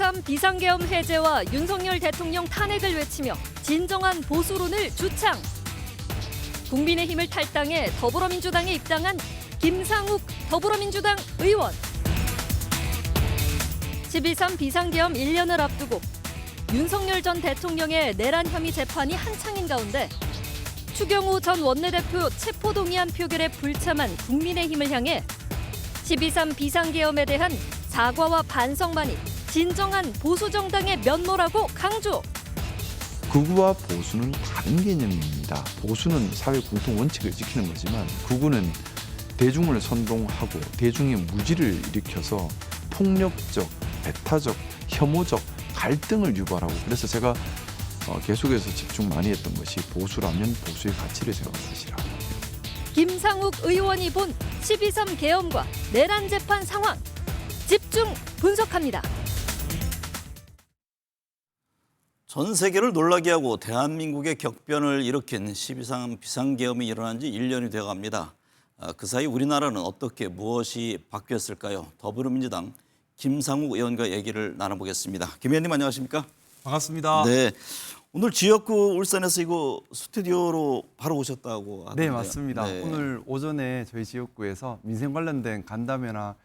12.3 비상계엄 해제와 윤석열 대통령 탄핵을 외치며 진정한 보수론을 주창. 국민의힘을 탈당해 더불어민주당에 입당한 김상욱 더불어민주당 의원. 12.3 비상계엄 1년을 앞두고 윤석열 전 대통령의 내란 혐의 재판이 한창인 가운데 추경호 전 원내대표 체포동의안 표결에 불참한 국민의힘을 향해 12.3 비상계엄에 대한 사과와 반성만이 진정한 보수정당의 면모라고 강조. 극우와 보수는 다른 개념입니다. 보수는 사회 공통 원칙을 지키는 거지만 극우는 대중을 선동하고 대중의 무지를 일으켜서 폭력적, 배타적, 혐오적 갈등을 유발하고, 그래서 제가 계속해서 집중 많이 했던 것이 보수라면 보수의 가치를 생각하시라. 김상욱 의원이 본 12.3 계엄과 내란 재판 상황 집중 분석합니다. 전 세계를 놀라게 하고 대한민국의 격변을 일으킨 12.3 비상계엄이 일어난 지 1년이 되어갑니다. 그 사이 우리나라는 어떻게 무엇이 바뀌었을까요? 더불어민주당 김상욱 의원과 얘기를 나눠보겠습니다. 김 의원님 안녕하십니까? 반갑습니다. 네, 오늘 지역구 울산에서 이거 스튜디오로 바로 오셨다고 하던데요. 네, 맞습니다. 네. 오늘 오전에 저희 지역구에서 민생 관련된 간담회나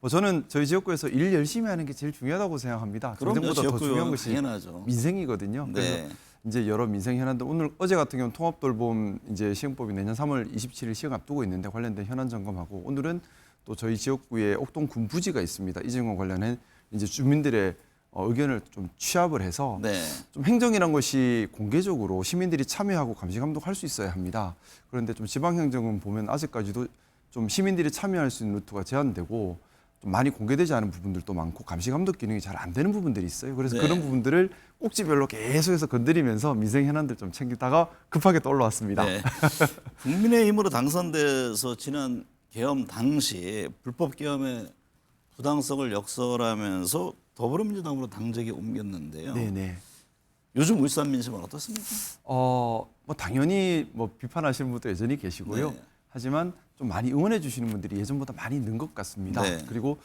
저는 저희 지역구에서 일 열심히 하는 게 제일 중요하다고 생각합니다. 그럼요, 정보다 더 중요한 것이 당연하죠. 민생이거든요. 그래서 네. 이제 여러 민생 현안들, 오늘 어제 같은 경우는 통합돌봄 이제 시행법이 내년 3월 27일 시행 앞두고 있는데 관련된 현안 점검하고, 오늘은 또 저희 지역구에 옥동 군부지가 있습니다. 이 점과 관련해 이제 주민들의 의견을 좀 취합을 해서 네. 좀 행정이란 것이 공개적으로 시민들이 참여하고 감시 감독할 수 있어야 합니다. 그런데 좀 지방행정은 보면 아직까지도 좀 시민들이 참여할 수 있는 루트가 제한되고 좀 많이 공개되지 않은 부분들도 많고 감시 감독 기능이 잘 안 되는 부분들이 있어요. 그래서 네. 그런 부분들을 꼭지별로 계속해서 건드리면서 민생 현안들 좀 챙기다가 급하게 또 올라왔습니다. 네. 국민의힘으로 당선돼서 지난 계엄 당시 불법 계엄의 부당성을 역설하면서 더불어민주당으로 당적이 옮겼는데요. 네네. 요즘 울산 민심은 어떻습니까? 뭐 당연히 뭐 비판하시는 분도 여전히 계시고요. 네. 하지만 좀 많이 응원해 주시는 분들이 예전보다 많이 는 것 같습니다. 네. 그리고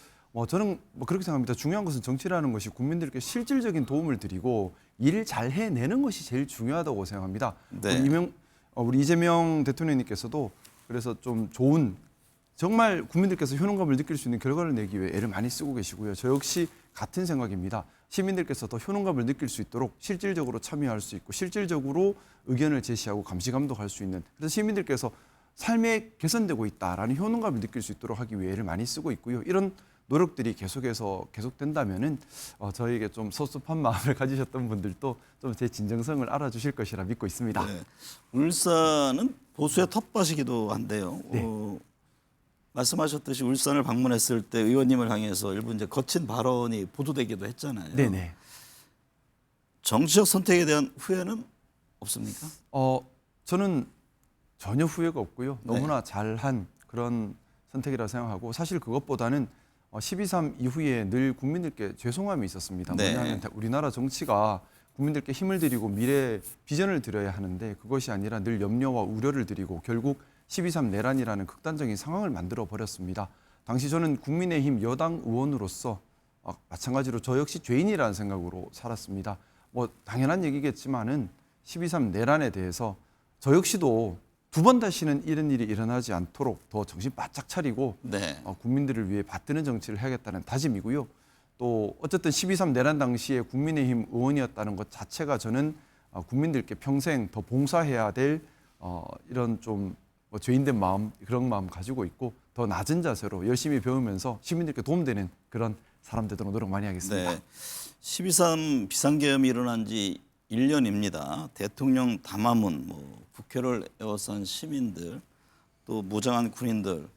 저는 그렇게 생각합니다. 중요한 것은 정치라는 것이 국민들께 실질적인 도움을 드리고 일을 잘 해내는 것이 제일 중요하다고 생각합니다. 네. 우리 이재명 대통령님께서도 그래서 좀 좋은, 정말 국민들께서 효능감을 느낄 수 있는 결과를 내기 위해 애를 많이 쓰고 계시고요. 저 역시 같은 생각입니다. 시민들께서 더 효능감을 느낄 수 있도록 실질적으로 참여할 수 있고 실질적으로 의견을 제시하고 감시 감독할 수 있는, 그래서 시민들께서 삶에 개선되고 있다라는 효능감을 느낄 수 있도록 하기 위해 애를 많이 쓰고 있고요. 이런 노력들이 계속된다면은 저에게 좀 섭섭한 마음을 가지셨던 분들도 좀 제 진정성을 알아주실 것이라 믿고 있습니다. 네. 울산은 보수의 텃밭이기도 한데요. 네. 말씀하셨듯이 울산을 방문했을 때 의원님을 향해서 일부 이제 거친 발언이 보도되기도 했잖아요. 네네. 정치적 선택에 대한 후회는 없습니까? 저는 전혀 후회가 없고요. 네. 너무나 잘한 그런 선택이라 생각하고, 사실 그것보다는 12.3 이후에 늘 국민들께 죄송함이 있었습니다. 네. 뭐냐면 우리나라 정치가 국민들께 힘을 드리고 미래 비전을 드려야 하는데 그것이 아니라 늘 염려와 우려를 드리고 결국 12.3 내란이라는 극단적인 상황을 만들어 버렸습니다. 당시 저는 국민의힘 여당 의원으로서 마찬가지로 저 역시 죄인이라는 생각으로 살았습니다. 당연한 얘기겠지만은 12.3 내란에 대해서 저 역시도 두 번 다시는 이런 일이 일어나지 않도록 더 정신 바짝 차리고 네. 국민들을 위해 받드는 정치를 해야겠다는 다짐이고요. 또 어쨌든 12.3 내란 당시에 국민의힘 의원이었다는 것 자체가 저는 국민들께 평생 더 봉사해야 될 이런 좀 죄인된 마음, 그런 마음 가지고 있고 더 낮은 자세로 열심히 배우면서 시민들께 도움되는 그런 사람 되도록 노력 많이 하겠습니다. 네. 12.3 비상계엄이 일어난 지 1년입니다. 대통령 담화문, 국회를 에워싼 시민들, 또 무장한 군인들,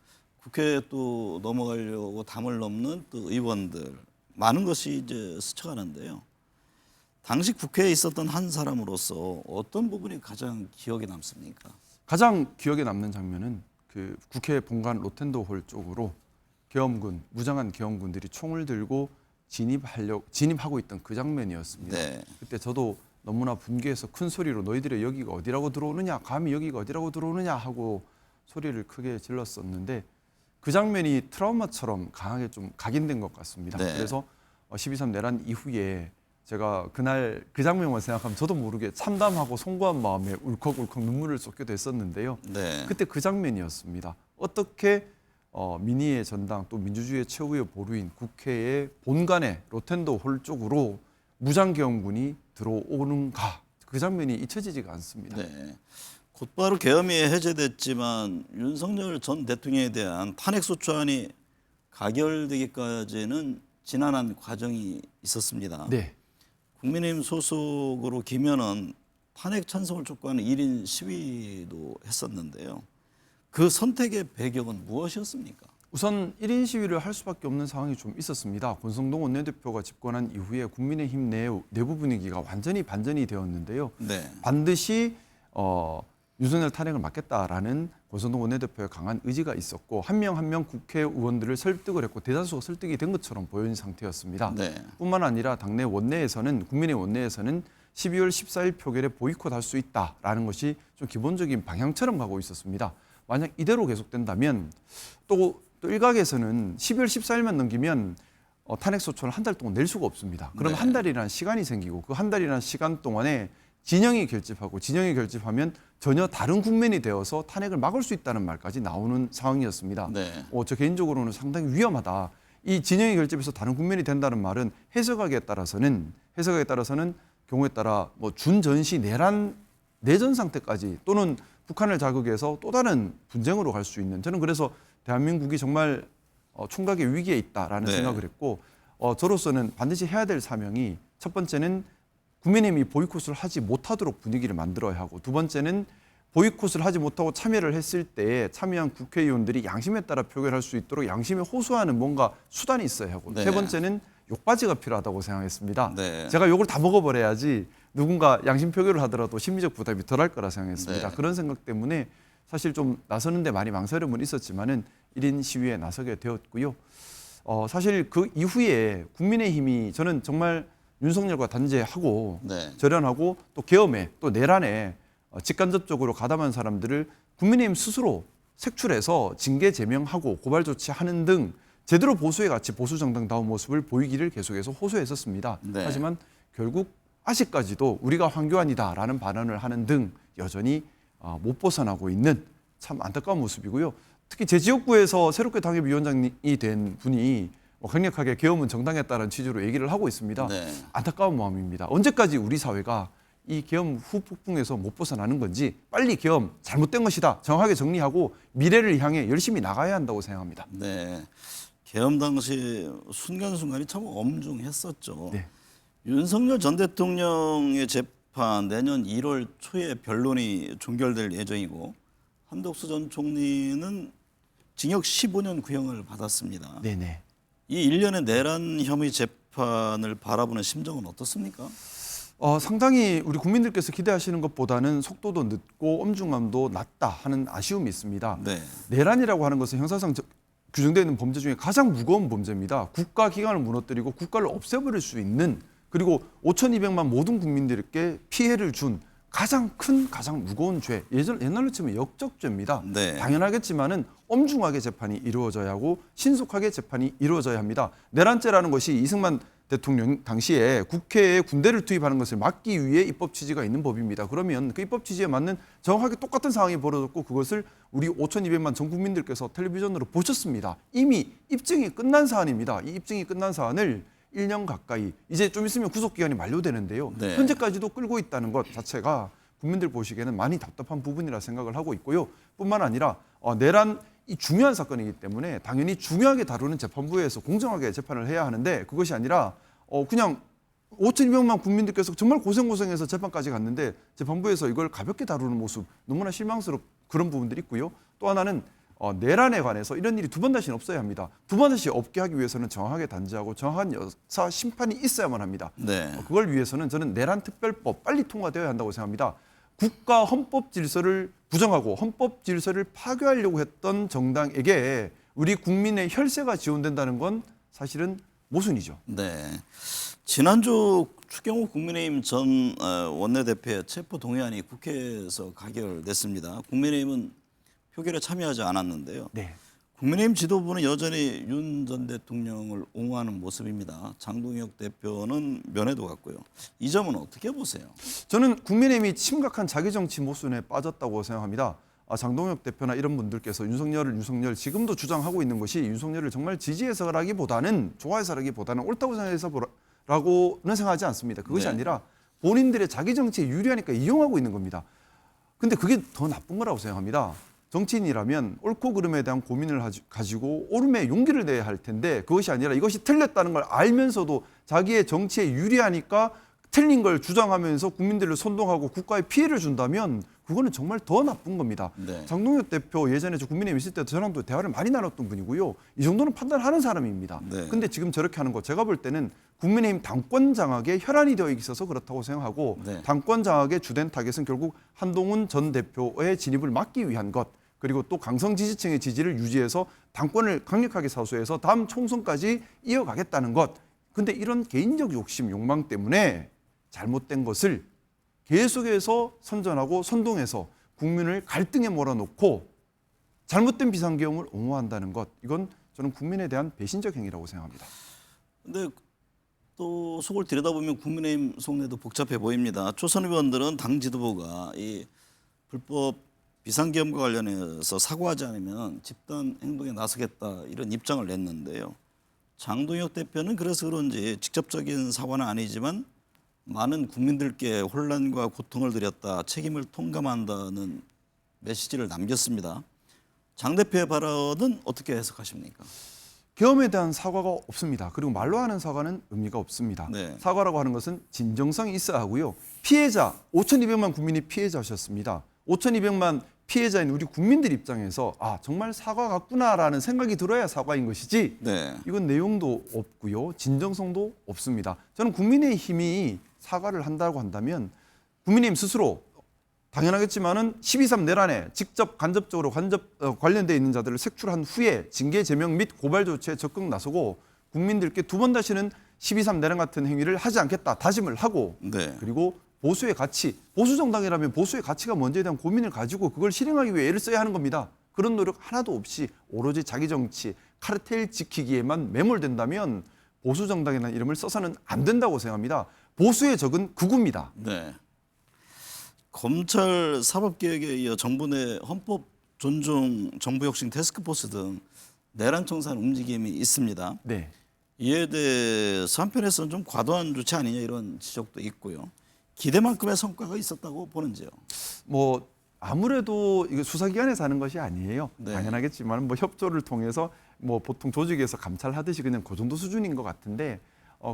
국회에 또 넘어가려고 담을 넘는 또 의원들, 많은 것이 이제 스쳐가는데요. 당시 국회에 있었던 한 사람으로서 어떤 부분이 가장 기억에 남습니까? 가장 기억에 남는 장면은 그 국회 본관 로텐도홀 쪽으로 계엄군, 무장한 계엄군들이 총을 들고 진입하고 있던 그 장면이었습니다. 네. 그때 저도 너무나 분개해서 큰 소리로 너희들의 여기가 어디라고 들어오느냐, 감히 여기가 어디라고 들어오느냐 하고 소리를 크게 질렀었는데 그 장면이 트라우마처럼 강하게 좀 각인된 것 같습니다. 네. 그래서 12.3 내란 이후에 제가 그날 그 장면만 생각하면 저도 모르게 참담하고 송구한 마음에 울컥울컥 눈물을 쏟게 됐었는데요. 네. 그때 그 장면이었습니다. 어떻게 민의의 전당 또 민주주의의 최후의 보루인 국회의 본관에 로텐더 홀 쪽으로 무장계엄군이 들어오는가, 그 장면이 잊혀지지가 않습니다. 네. 곧바로 계엄이 해제됐지만 윤석열 전 대통령에 대한 탄핵소추안이 가결되기까지는 지난한 과정이 있었습니다. 네. 국민의힘 소속으로 기면은 탄핵 찬성을 촉구하는 1인 시위도 했었는데요. 그 선택의 배경은 무엇이었습니까? 우선 1인 시위를 할 수밖에 없는 상황이 좀 있었습니다. 권성동 원내대표가 집권한 이후에 국민의힘 내부 분위기가 완전히 반전이 되었는데요. 네. 반드시 윤석열 탄핵을 막겠다라는 권성동 원내대표의 강한 의지가 있었고 한 명 한 명 국회의원들을 설득을 했고 대다수가 설득이 된 것처럼 보이는 상태였습니다. 네. 뿐만 아니라 당내 원내에서는 국민의 원내에서는 12월 14일 표결에 보이콧할 수 있다라는 것이 좀 기본적인 방향처럼 가고 있었습니다. 만약 이대로 계속된다면 또 일각에서는 12월 14일만 넘기면 탄핵소추안을 한 달 동안 낼 수가 없습니다. 그럼 네. 한 달이라는 시간이 생기고 그 한 달이라는 시간 동안에 진영이 결집하고 진영이 결집하면 전혀 다른 국면이 되어서 탄핵을 막을 수 있다는 말까지 나오는 상황이었습니다. 네. 저 개인적으로는 상당히 위험하다. 이 진영이 결집해서 다른 국면이 된다는 말은 해석하기에 따라서는 경우에 따라 뭐 준전시 내전 상태까지 또는 북한을 자극해서 또 다른 분쟁으로 갈 수 있는, 저는 그래서 대한민국이 정말 총각의 위기에 있다라는 네. 생각을 했고 저로서는 반드시 해야 될 사명이 첫 번째는 국민의힘이 보이콧을 하지 못하도록 분위기를 만들어야 하고 두 번째는 보이콧을 하지 못하고 참여를 했을 때 참여한 국회의원들이 양심에 따라 표결할 수 있도록 양심에 호소하는 뭔가 수단이 있어야 하고 네. 세 번째는 욕바지가 필요하다고 생각했습니다. 네. 제가 욕을 다 먹어버려야지 누군가 양심 표결을 하더라도 심리적 부담이 덜할 거라 생각했습니다. 네. 그런 생각 때문에 사실 좀 나서는데 많이 망설임은 있었지만은 1인 시위에 나서게 되었고요. 사실 그 이후에 국민의힘이 저는 정말 윤석열과 단죄하고 네. 절연하고 또 계엄에 또 내란에 직간접적으로 가담한 사람들을 국민의힘 스스로 색출해서 징계 제명하고 고발 조치하는 등 제대로 보수의 가치 보수 정당다운 모습을 보이기를 계속해서 호소했었습니다. 네. 하지만 결국 아직까지도 우리가 황교안이다라는 발언을 하는 등 여전히 못 벗어나고 있는 참 안타까운 모습이고요. 특히 제 지역구에서 새롭게 당협위원장이 된 분이 강력하게 계엄은 정당했다는 취지로 얘기를 하고 있습니다. 네. 안타까운 마음입니다. 언제까지 우리 사회가 이 계엄 후폭풍에서 못 벗어나는 건지 빨리 계엄 잘못된 것이다 정확하게 정리하고 미래를 향해 열심히 나가야 한다고 생각합니다. 네. 계엄 당시 순간순간이 참 엄중했었죠. 네. 윤석열 전 대통령의 재판 내년 1월 초에 변론이 종결될 예정이고 한덕수 전 총리는 징역 15년 구형을 받았습니다. 네네. 이 1년의 내란 혐의 재판을 바라보는 심정은 어떻습니까? 상당히 우리 국민들께서 기대하시는 것보다는 속도도 늦고 엄중함도 낮다 하는 아쉬움이 있습니다. 네. 내란이라고 하는 것은 형사상 규정되어 있는 범죄 중에 가장 무거운 범죄입니다. 국가 기관을 무너뜨리고 국가를 없애버릴 수 있는, 그리고 5,200만 모든 국민들께 피해를 준 가장 큰 가장 무거운 죄, 옛날로 치면 역적죄입니다. 네. 당연하겠지만은 엄중하게 재판이 이루어져야 하고 신속하게 재판이 이루어져야 합니다. 내란죄라는 것이 이승만 대통령 당시에 국회에 군대를 투입하는 것을 막기 위해 입법 취지가 있는 법입니다. 그러면 그 입법 취지에 맞는 정확하게 똑같은 상황이 벌어졌고 그것을 우리 5,200만 전 국민들께서 텔레비전으로 보셨습니다. 이미 입증이 끝난 사안입니다. 이 입증이 끝난 사안을 1년 가까이, 이제 좀 있으면 구속기간이 만료되는데요. 네. 현재까지도 끌고 있다는 것 자체가 국민들 보시기에는 많이 답답한 부분이라 생각을 하고 있고요. 뿐만 아니라 내란 이 중요한 사건이기 때문에 당연히 중요하게 다루는 재판부에서 공정하게 재판을 해야 하는데 그것이 아니라 그냥 5,200만 국민들께서 정말 고생해서 재판까지 갔는데 재판부에서 이걸 가볍게 다루는 모습 너무나 실망스럽 그런 부분들이 있고요. 또 하나는 내란에 관해서 이런 일이 두 번 다시는 없어야 합니다. 두 번 다시 없게 하기 위해서는 정확하게 단죄하고 정확한 여사 심판이 있어야만 합니다. 네. 그걸 위해서는 저는 내란 특별법 빨리 통과되어야 한다고 생각합니다. 국가 헌법 질서를 부정하고 헌법 질서를 파괴하려고 했던 정당에게 우리 국민의 혈세가 지원된다는 건 사실은 모순이죠. 네. 지난주 추경호 국민의힘 전 원내대표의 체포 동의안이 국회에서 가결됐습니다. 국민의힘은 표결에 참여하지 않았는데요. 네. 국민의힘 지도부는 여전히 윤 전 대통령을 옹호하는 모습입니다. 장동혁 대표는 면회도 갔고요. 이 점은 어떻게 보세요? 저는 국민의힘이 심각한 자기정치 모순에 빠졌다고 생각합니다. 장동혁 대표나 이런 분들께서 윤석열 지금도 주장하고 있는 것이 윤석열을 정말 지지해서라기보다는 좋아해서라기보다는 옳다고 생각해서라고는 생각하지 않습니다. 그것이 네. 아니라 본인들의 자기 정치에 유리하니까 이용하고 있는 겁니다. 근데 그게 더 나쁜 거라고 생각합니다. 정치인이라면 옳고 그름에 대한 고민을 가지고 옳음에 용기를 내야 할 텐데 그것이 아니라 이것이 틀렸다는 걸 알면서도 자기의 정치에 유리하니까 틀린 걸 주장하면서 국민들을 선동하고 국가에 피해를 준다면 그거는 정말 더 나쁜 겁니다. 네. 장동혁 대표 예전에 저 국민의힘 있을 때도 저랑도 대화를 많이 나눴던 분이고요. 이 정도는 판단하는 사람입니다. 네. 근데 지금 저렇게 하는 거 제가 볼 때는 국민의힘 당권 장악에 혈안이 되어 있어서 그렇다고 생각하고 네. 당권 장악의 주된 타겟은 결국 한동훈 전 대표의 진입을 막기 위한 것 그리고 또 강성 지지층의 지지를 유지해서 당권을 강력하게 사수해서 다음 총선까지 이어가겠다는 것. 근데 이런 개인적 욕심, 욕망 때문에 잘못된 것을 계속해서 선전하고 선동해서 국민을 갈등에 몰아넣고 잘못된 비상계엄을 옹호한다는 것. 이건 저는 국민에 대한 배신적 행위라고 생각합니다. 근데 또 속을 들여다보면 국민의힘 속내도 복잡해 보입니다. 초선 의원들은 당 지도부가 이 불법 비상계엄과 관련해서 사과하지 않으면 집단 행동에 나서겠다 이런 입장을 냈는데요. 장동혁 대표는 그래서 그런지 직접적인 사과는 아니지만 많은 국민들께 혼란과 고통을 드렸다, 책임을 통감한다는 메시지를 남겼습니다. 장 대표의 발언은 어떻게 해석하십니까? 계엄에 대한 사과가 없습니다. 그리고 말로 하는 사과는 의미가 없습니다. 네. 사과라고 하는 것은 진정성이 있어야 하고요. 피해자, 5,200만 국민이 피해자셨습니다. 5,200만 피해자인 우리 국민들 입장에서 정말 사과 같구나라는 생각이 들어야 사과인 것이지 네. 이건 내용도 없고요. 진정성도 없습니다. 저는 국민의힘이 사과를 한다고 한다면 국민의힘 스스로 당연하겠지만은 12.3 내란에 직접 간접적으로 관련돼 있는 자들을 색출한 후에 징계 제명 및 고발 조치에 적극 나서고 국민들께 두 번 다시는 12.3 내란 같은 행위를 하지 않겠다 다짐을 하고 네. 그리고 보수의 가치, 보수 정당이라면 보수의 가치가 뭔지에 대한 고민을 가지고 그걸 실행하기 위해 애를 써야 하는 겁니다. 그런 노력 하나도 없이 오로지 자기 정치, 카르텔 지키기에만 매몰된다면 보수 정당이라는 이름을 써서는 안 된다고 생각합니다. 보수의 적은 극우입니다. 네. 검찰 사법개혁에 이어 정부 내 헌법 존중 정부혁신 태스크포스 등 내란 청산 움직임이 있습니다. 네. 이에 대해서 한편에서는 좀 과도한 조치 아니냐 이런 지적도 있고요. 기대만큼의 성과가 있었다고 보는지요. 뭐 아무래도 이거 수사기관에서 하는 것이 아니에요. 네. 당연하겠지만 뭐 협조를 통해서 뭐 보통 조직에서 감찰하듯이 그냥 그 정도 수준인 것 같은데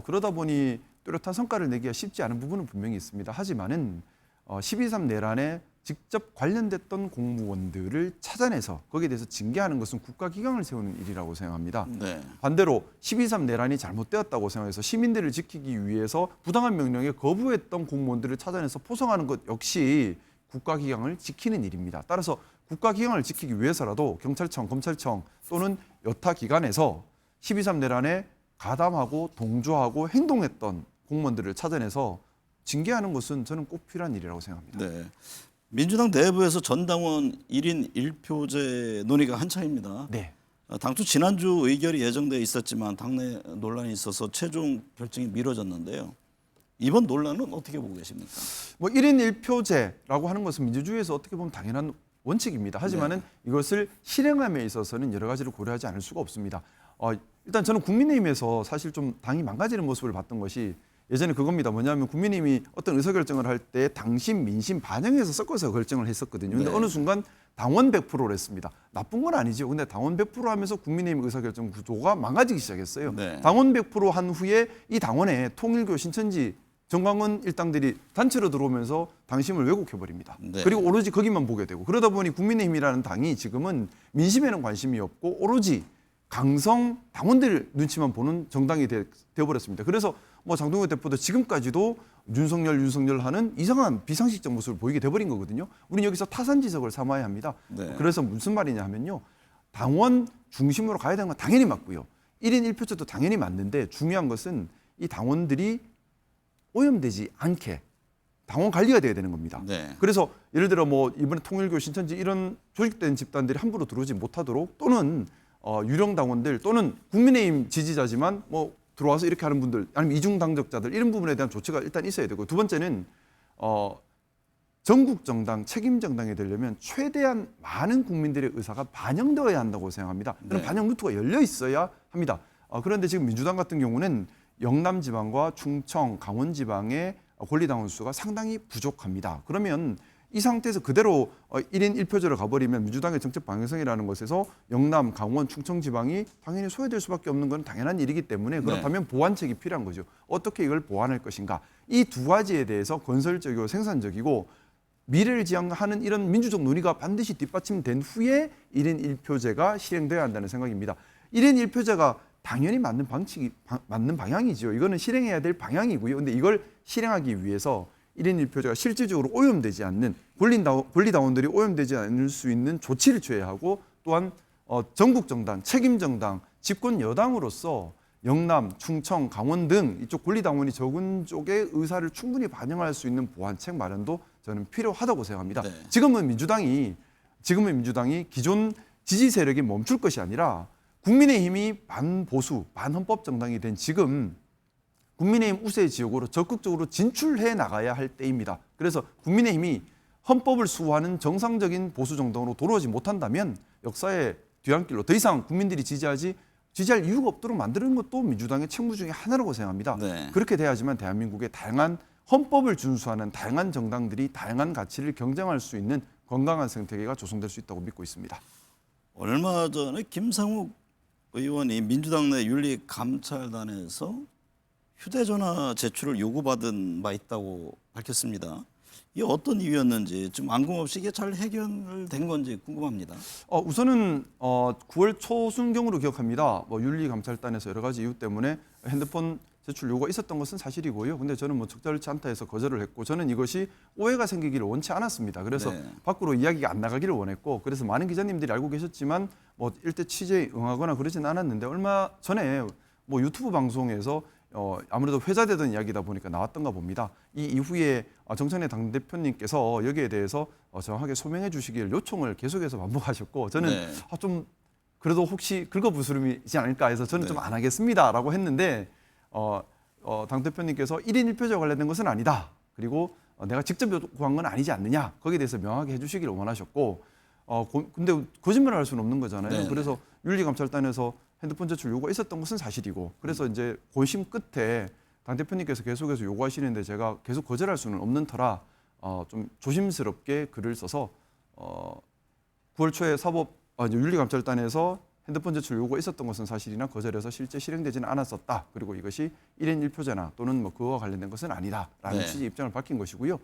그러다 보니 뚜렷한 성과를 내기가 쉽지 않은 부분은 분명히 있습니다. 하지만은 12.3 내란에 직접 관련됐던 공무원들을 찾아내서 거기에 대해서 징계하는 것은 국가기강을 세우는 일이라고 생각합니다. 네. 반대로 12.3 내란이 잘못되었다고 생각해서 시민들을 지키기 위해서 부당한 명령에 거부했던 공무원들을 찾아내서 포성하는 것 역시 국가기강을 지키는 일입니다. 따라서 국가기강을 지키기 위해서라도 경찰청, 검찰청 또는 여타 기관에서 12.3 내란에 가담하고 동조하고 행동했던 공무원들을 찾아내서 징계하는 것은 저는 꼭 필요한 일이라고 생각합니다. 네. 민주당 내부에서 전당원 1인 1표제 논의가 한창입니다. 네. 당초 지난주 의결이 예정돼 있었지만 당내 논란이 있어서 최종 결정이 미뤄졌는데요. 이번 논란은 어떻게 보고 계십니까? 뭐 1인 1표제라고 하는 것은 민주주의에서 어떻게 보면 당연한 원칙입니다. 하지만은 이것을 실행함에 있어서는 여러 가지를 고려하지 않을 수가 없습니다. 일단 저는 국민의힘에서 사실 좀 당이 망가지는 모습을 봤던 것이 예전에 그겁니다. 뭐냐면 국민의힘이 어떤 의사결정을 할 때 당심, 민심 반영해서 섞어서 결정을 했었거든요. 근데 네. 어느 순간 당원 100%를 했습니다. 나쁜 건 아니죠. 근데 당원 100% 하면서 국민의힘 의사결정 구조가 망가지기 시작했어요. 네. 당원 100%한 후에 이 당원에 통일교, 신천지, 정광훈 일당들이 단체로 들어오면서 당심을 왜곡해버립니다. 네. 그리고 오로지 거기만 보게 되고 그러다 보니 국민의힘이라는 당이 지금은 민심에는 관심이 없고 오로지 강성 당원들 눈치만 보는 정당이 되어버렸습니다. 그래서 뭐 장동혁 대표도 지금까지도 윤석열 하는 이상한 비상식적 모습을 보이게 돼버린 거거든요. 우리는 여기서 타산지석을 삼아야 합니다. 네. 그래서 무슨 말이냐 하면요. 당원 중심으로 가야 되는 건 당연히 맞고요. 1인 1표제도 당연히 맞는데 중요한 것은 이 당원들이 오염되지 않게 당원 관리가 돼야 되는 겁니다. 네. 그래서 예를 들어 뭐 이번에 통일교, 신천지 이런 조직된 집단들이 함부로 들어오지 못하도록 또는 유령 당원들 또는 국민의힘 지지자지만 뭐 들어와서 이렇게 하는 분들 아니면 이중 당적자들 이런 부분에 대한 조치가 일단 있어야 되고 두 번째는 전국 정당 책임 정당이 되려면 최대한 많은 국민들의 의사가 반영되어야 한다고 생각합니다. 그런 네. 반영 루트가 열려 있어야 합니다. 그런데 지금 민주당 같은 경우는 영남 지방과 충청, 강원 지방의 권리당원 수가 상당히 부족합니다. 그러면 이 상태에서 그대로 1인 1표제로 가버리면 민주당의 정책 방향성이라는 것에서 영남, 강원, 충청 지방이 당연히 소외될 수밖에 없는 건 당연한 일이기 때문에 그렇다면 보완책이 필요한 거죠. 어떻게 이걸 보완할 것인가. 이 두 가지에 대해서 건설적이고 생산적이고 미래를 지향하는 이런 민주적 논의가 반드시 뒷받침된 후에 1인 1표제가 실행돼야 한다는 생각입니다. 1인 1표제가 당연히 맞는 방향이지요. 이거는 실행해야 될 방향이고요. 근데 이걸 실행하기 위해서 1인 1표제가 실질적으로 오염되지 않는 권리당원들이 오염되지 않을 수 있는 조치를 취해야 하고 또한 전국 정당, 책임 정당, 집권 여당으로서 영남, 충청, 강원 등 이쪽 권리당원이 적은 쪽의 의사를 충분히 반영할 수 있는 보완책 마련도 저는 필요하다고 생각합니다. 네. 지금은 민주당이 기존 지지 세력이 멈출 것이 아니라 국민의힘이 반보수, 반헌법 정당이 된 지금 국민의힘 우세 지역으로 적극적으로 진출해 나가야 할 때입니다. 그래서 국민의힘이 헌법을 수호하는 정상적인 보수 정당으로 돌아오지 못한다면 역사의 뒤안길로 더 이상 국민들이 지지할 이유가 없도록 만드는 것도 민주당의 책무 중에 하나라고 생각합니다. 네. 그렇게 돼야지만 대한민국의 다양한 헌법을 준수하는 다양한 정당들이 다양한 가치를 경쟁할 수 있는 건강한 생태계가 조성될 수 있다고 믿고 있습니다. 얼마 전에 김상욱 의원이 민주당 내 윤리감찰단에서 휴대전화 제출을 요구받은 바 있다고 밝혔습니다. 이게 어떤 이유였는지 좀 앙금없이 이게 잘 해결된 건지 궁금합니다. 우선은 9월 초순경으로 기억합니다. 윤리감찰단에서 여러 가지 이유 때문에 핸드폰 제출 요구가 있었던 것은 사실이고요. 근데 저는 적절치 않다 해서 거절을 했고 저는 이것이 오해가 생기기를 원치 않았습니다. 그래서 네. 밖으로 이야기가 안 나가기를 원했고 그래서 많은 기자님들이 알고 계셨지만 일대 취재에 응하거나 그러진 않았는데 얼마 전에 유튜브 방송에서 아무래도 회자되던 이야기다 보니까 나왔던가 봅니다. 이 이후에 정청래 당대표님께서 여기에 대해서 정확하게 소명해 주시길 요청을 계속해서 반복하셨고 저는 네. 좀 그래도 혹시 긁어부스럼이지 않을까 해서 저는 좀 네. 안 하겠습니다라고 했는데 당대표님께서 1인 1표제와 관련된 것은 아니다. 그리고 내가 직접 요구한 건 아니지 않느냐. 거기에 대해서 명확히 해주시기를 원하셨고 근데 거짓말을 할 수는 없는 거잖아요. 네. 그래서 윤리감찰단에서 핸드폰 제출 요구가 있었던 것은 사실이고 그래서 이제 고심 끝에 당대표님께서 계속해서 요구하시는데 제가 계속 거절할 수는 없는 터라 좀 조심스럽게 글을 써서 9월 초에 윤리감찰단에서 핸드폰 제출 요구가 있었던 것은 사실이나 거절해서 실제 실행되지는 않았었다. 그리고 이것이 1인 1표제나 또는 그거와 관련된 것은 아니다라는 네. 취지의 입장을 밝힌 것이고요.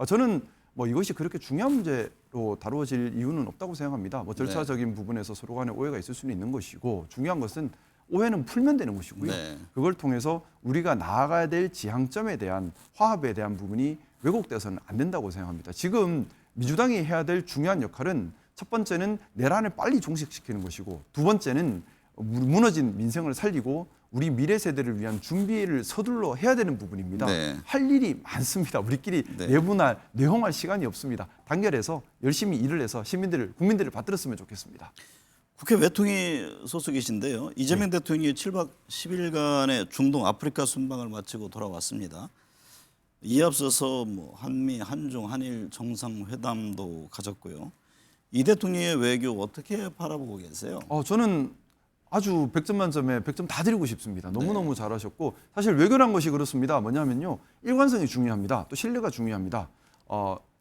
저는 이것이 그렇게 중요한 문제로 다루어질 이유는 없다고 생각합니다. 절차적인 부분에서 서로 간에 오해가 있을 수는 있는 것이고 중요한 것은 오해는 풀면 되는 것이고요. 네. 그걸 통해서 우리가 나아가야 될 지향점에 대한 화합에 대한 부분이 왜곡돼서는 안 된다고 생각합니다. 지금 민주당이 해야 될 중요한 역할은 첫 번째는 내란을 빨리 종식시키는 것이고 두 번째는 무너진 민생을 살리고 우리 미래 세대를 위한 준비를 서둘러 해야 되는 부분입니다. 네. 할 일이 많습니다. 우리끼리 네. 내분할, 내홍할 시간이 없습니다. 단결해서 열심히 일을 해서 국민들을 받들었으면 좋겠습니다. 국회 외통위 소속이신데요. 이재명 대통령이 7박 10일간의 중동 아프리카 순방을 마치고 돌아왔습니다. 이에 앞서서 한미, 한중, 한일 정상회담도 가졌고요. 이 대통령의 외교 어떻게 바라보고 계세요? 저는 아주 100점 만점에 100점 다 드리고 싶습니다. 너무너무 잘하셨고 사실 외교란 것이 그렇습니다. 뭐냐면요. 일관성이 중요합니다. 또 신뢰가 중요합니다.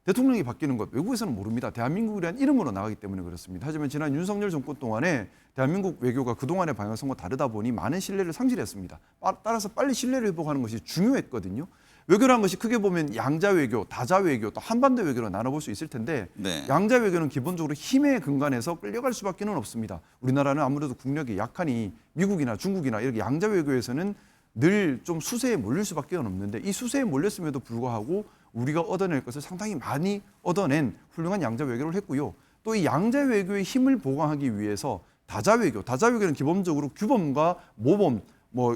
대통령이 바뀌는 것 외국에서는 모릅니다. 대한민국이라는 이름으로 나가기 때문에 그렇습니다. 하지만 지난 윤석열 정권 동안에 대한민국 외교가 그동안의 방향성과 다르다 보니 많은 신뢰를 상실했습니다. 따라서 빨리 신뢰를 회복하는 것이 중요했거든요. 외교라는 것이 크게 보면 양자 외교, 다자 외교, 또 한반도 외교로 나눠볼 수 있을 텐데 네. 양자 외교는 기본적으로 힘의 근간에서 끌려갈 수밖에 없습니다. 우리나라는 아무래도 국력이 약하니 미국이나 중국이나 이렇게 양자 외교에서는 늘 좀 수세에 몰릴 수밖에 없는데 이 수세에 몰렸음에도 불구하고 우리가 얻어낼 것을 상당히 많이 얻어낸 훌륭한 양자 외교를 했고요. 또 이 양자 외교의 힘을 보강하기 위해서 다자 외교는 기본적으로 규범과 모범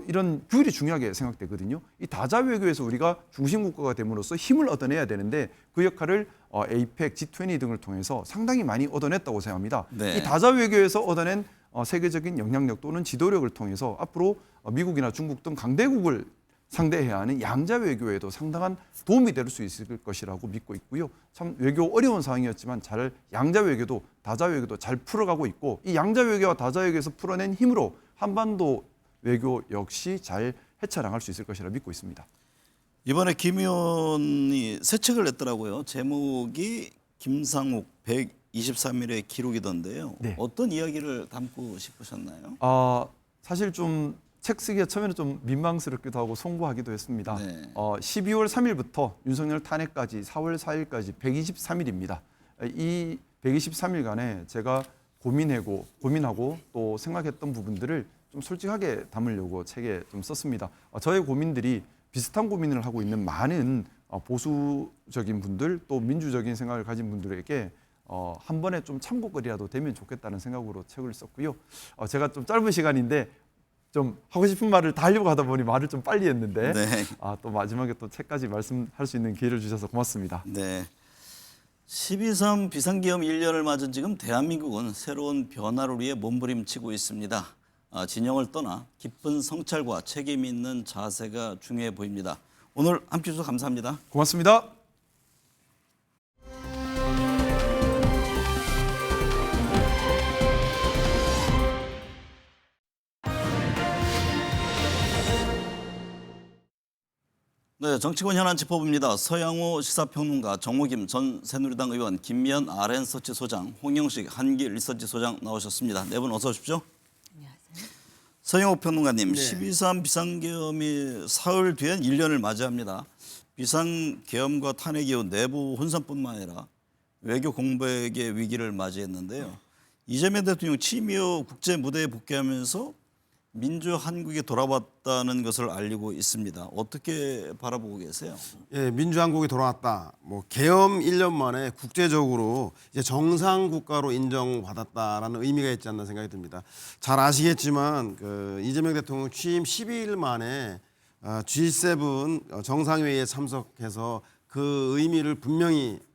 이런 규율이 중요하게 생각되거든요. 이 다자 외교에서 우리가 중심 국가가 됨으로써 힘을 얻어내야 되는데 그 역할을 APEC, G20 등을 통해서 상당히 많이 얻어냈다고 생각합니다. 네. 이 다자 외교에서 얻어낸 세계적인 영향력 또는 지도력을 통해서 앞으로 미국이나 중국 등 강대국을 상대해야 하는 양자 외교에도 상당한 도움이 될 수 있을 것이라고 믿고 있고요. 참 외교 어려운 상황이었지만 잘 양자 외교도 다자 외교도 잘 풀어가고 있고 이 양자 외교와 다자 외교에서 풀어낸 힘으로 한반도 외교 역시 잘 헤쳐나갈 수 있을 것이라 믿고 있습니다. 이번에 김 의원이 새 책을 냈더라고요. 제목이 김상욱 123일의 기록이던데요. 네. 어떤 이야기를 담고 싶으셨나요? 사실 좀 책 쓰기가 처음에는 좀 민망스럽기도 하고 송구하기도 했습니다. 네. 12월 3일부터 윤석열 탄핵까지 4월 4일까지 123일입니다. 이 123일간에 제가 고민하고 또 생각했던 부분들을 좀 솔직하게 담으려고 책에 좀 썼습니다. 저의 고민들이 비슷한 고민을 하고 있는 많은 보수적인 분들 또 민주적인 생각을 가진 분들에게 한 번에 좀 참고거리라도 되면 좋겠다는 생각으로 책을 썼고요. 제가 좀 짧은 시간인데 좀 하고 싶은 말을 다 하려고 하다 보니 말을 좀 빨리 했는데 네. 또 마지막에 또 책까지 말씀할 수 있는 기회를 주셔서 고맙습니다. 네. 12.3 비상계엄 1년을 맞은 지금 대한민국은 새로운 변화를 위해 몸부림치고 있습니다. 진영을 떠나 깊은 성찰과 책임 있는 자세가 중요해 보입니다. 오늘 함께 해주셔서 감사합니다. 고맙습니다. 네, 정치권 현안 짚어봅니다. 서양호 시사평론가, 정호김 전 새누리당 의원, 김미연 RN서치 소장, 홍영식 한길 리서치 소장 나오셨습니다. 네 분 어서 오십시오. 안녕하세요. 서영호 평론가님, 네. 12.3 비상계엄이 사흘 뒤엔 1년을 맞이합니다. 비상계엄과 탄핵 이후 내부 혼선뿐만 아니라 외교 공백의 위기를 맞이했는데요. 이재명 대통령 취임 이후 국제 무대에 복귀하면서 민주 한국에 돌아왔다는 것을 알리고 있습니다. 어떻게 바라보고 계세요? 예, 민주 한국이 돌아왔다. 뭐 계엄 1년 만에 국제적으로 이제 정상 국가로 인정받았다라는 의미가 있지 않나 생각이 듭니다. 잘 아시겠지만 그 이재명 대통령 취임 12일 만에 G7 정상회의에 참석해서 그 의미를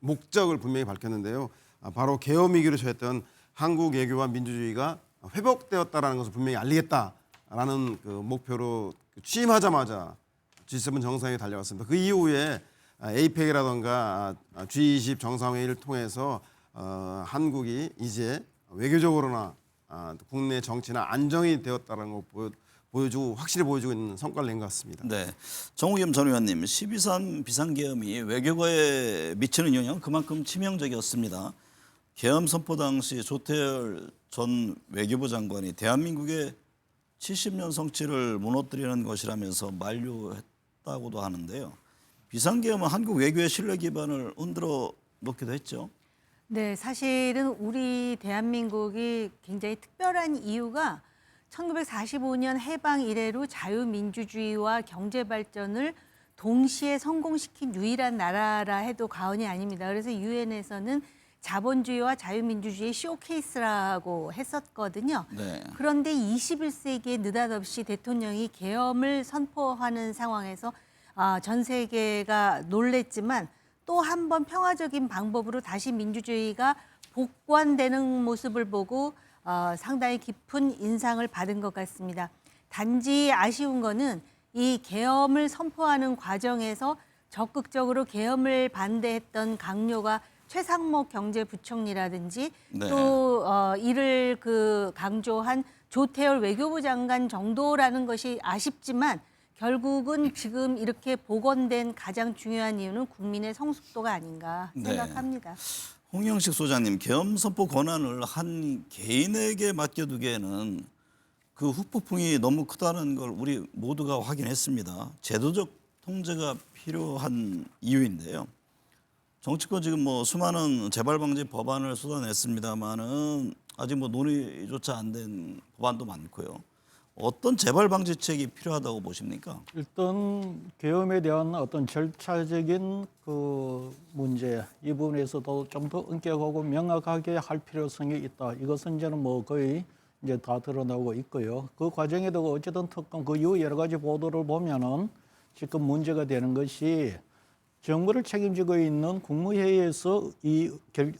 목적을 분명히 밝혔는데요. 바로 계엄 위기로 처했던 한국 외교와 민주주의가 회복되었다라는 것을 분명히 알리겠다라는 그 목표로 취임하자마자 G7 정상회의에 달려갔습니다. 그 이후에 APEC이라든가 G20 정상회의를 통해서 한국이 이제 외교적으로나 국내 정치나 안정이 되었다는 걸 확실히 보여주고 있는 성과를 낸 것 같습니다. 네, 정우겸 전 의원님, 12.3 비상계엄이 외교가에 미치는 영향은 그만큼 치명적이었습니다. 계엄 선포 당시 조태열 전 외교부 장관이 대한민국의 70년 성취를 무너뜨리는 것이라면서 만류했다고도 하는데요. 비상계엄은 한국 외교의 신뢰 기반을 흔들어 놓기도 했죠. 네, 사실은 우리 대한민국이 굉장히 특별한 이유가 1945년 해방 이래로 자유민주주의와 경제발전을 동시에 성공시킨 유일한 나라라 해도 과언이 아닙니다. 그래서 유엔에서는 자본주의와 자유민주주의의 쇼케이스라고 했었거든요. 네. 그런데 21세기에 느닷없이 대통령이 계엄을 선포하는 상황에서 전 세계가 놀랬지만 또 한 번 평화적인 방법으로 다시 민주주의가 복관되는 모습을 보고 상당히 깊은 인상을 받은 것 같습니다. 단지 아쉬운 거는 이 계엄을 선포하는 과정에서 적극적으로 계엄을 반대했던 강요가 최상목 경제부총리라든지 네. 또 이를 강조한 조태열 외교부 장관 정도라는 것이 아쉽지만 결국은 지금 이렇게 복원된 가장 중요한 이유는 국민의 성숙도가 아닌가 생각합니다. 홍영식 소장님, 계엄 선포 권한을 한 개인에게 맡겨두기에는 그 후폭풍이 너무 크다는 걸 우리 모두가 확인했습니다. 제도적 통제가 필요한 이유인데요. 정치권 지금 수많은 재발 방지 법안을 쏟아냈습니다만은 아직 논의조차 안 된 법안도 많고요. 어떤 재발 방지책이 필요하다고 보십니까? 일단 계엄에 대한 어떤 절차적인 그 문제 이 부분에서도 좀 더 엄격하고 명확하게 할 필요성이 있다. 이것은 이제는 거의 이제 다 드러나고 있고요. 그 과정에도 어쨌든 특검 그 이후 여러 가지 보도를 보면은 지금 문제가 되는 것이 정부를 책임지고 있는 국무회의에서 이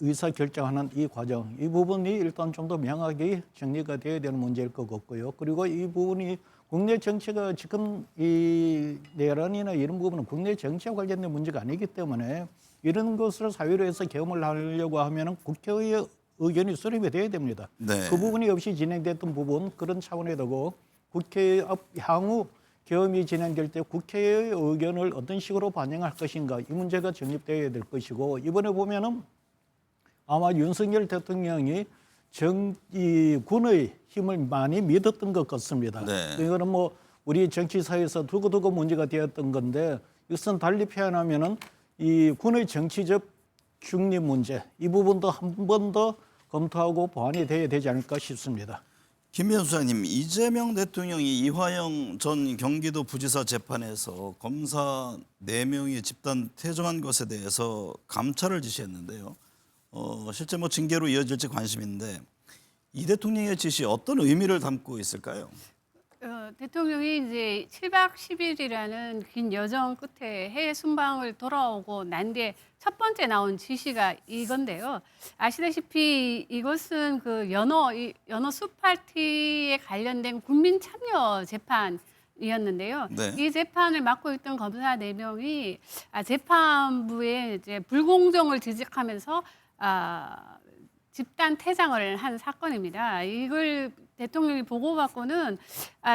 의사 결정하는 이 과정, 이 부분이 일단 좀 더 명확히 정리가 되어야 되는 문제일 것 같고요. 그리고 이 부분이 국내 정치가 지금 이 내란이나 이런 부분은 국내 정치와 관련된 문제가 아니기 때문에 이런 것을 사회로 해서 개혁을 하려고 하면은 국회의 의견이 수렴이 돼야 됩니다. 네. 그 부분이 없이 진행됐던 부분 그런 차원에 두고 국회 앞 향후 계엄이 진행될 때 국회의 의견을 어떤 식으로 반영할 것인가 이 문제가 정립되어야 될 것이고 이번에 보면은 아마 윤석열 대통령이 이 군의 힘을 많이 믿었던 것 같습니다. 네. 이거는 뭐 우리 정치사에서 두고두고 문제가 되었던 건데 이것은 달리 표현하면은 이 군의 정치적 중립 문제 이 부분도 한 번 더 검토하고 보완이 돼야 되지 않을까 싶습니다. 김미연 수장님, 이재명 대통령이 이화영 전 경기도 부지사 재판에서 검사 4명이 집단 퇴정한 것에 대해서 감찰을 지시했는데요. 실제 뭐 징계로 이어질지 관심인데 이 대통령의 지시 어떤 의미를 담고 있을까요? 대통령이 이제 7박 10일이라는 긴 여정 끝에 해외 순방을 돌아오고 난 뒤에 첫 번째 나온 지시가 이건데요. 아시다시피 이것은 그 연어 숲 파티에 관련된 국민 참여 재판이었는데요. 네. 이 재판을 맡고 있던 검사 4명이 재판부에 이제 불공정을 지적하면서 집단 퇴장을 한 사건입니다. 이걸 대통령이 보고받고는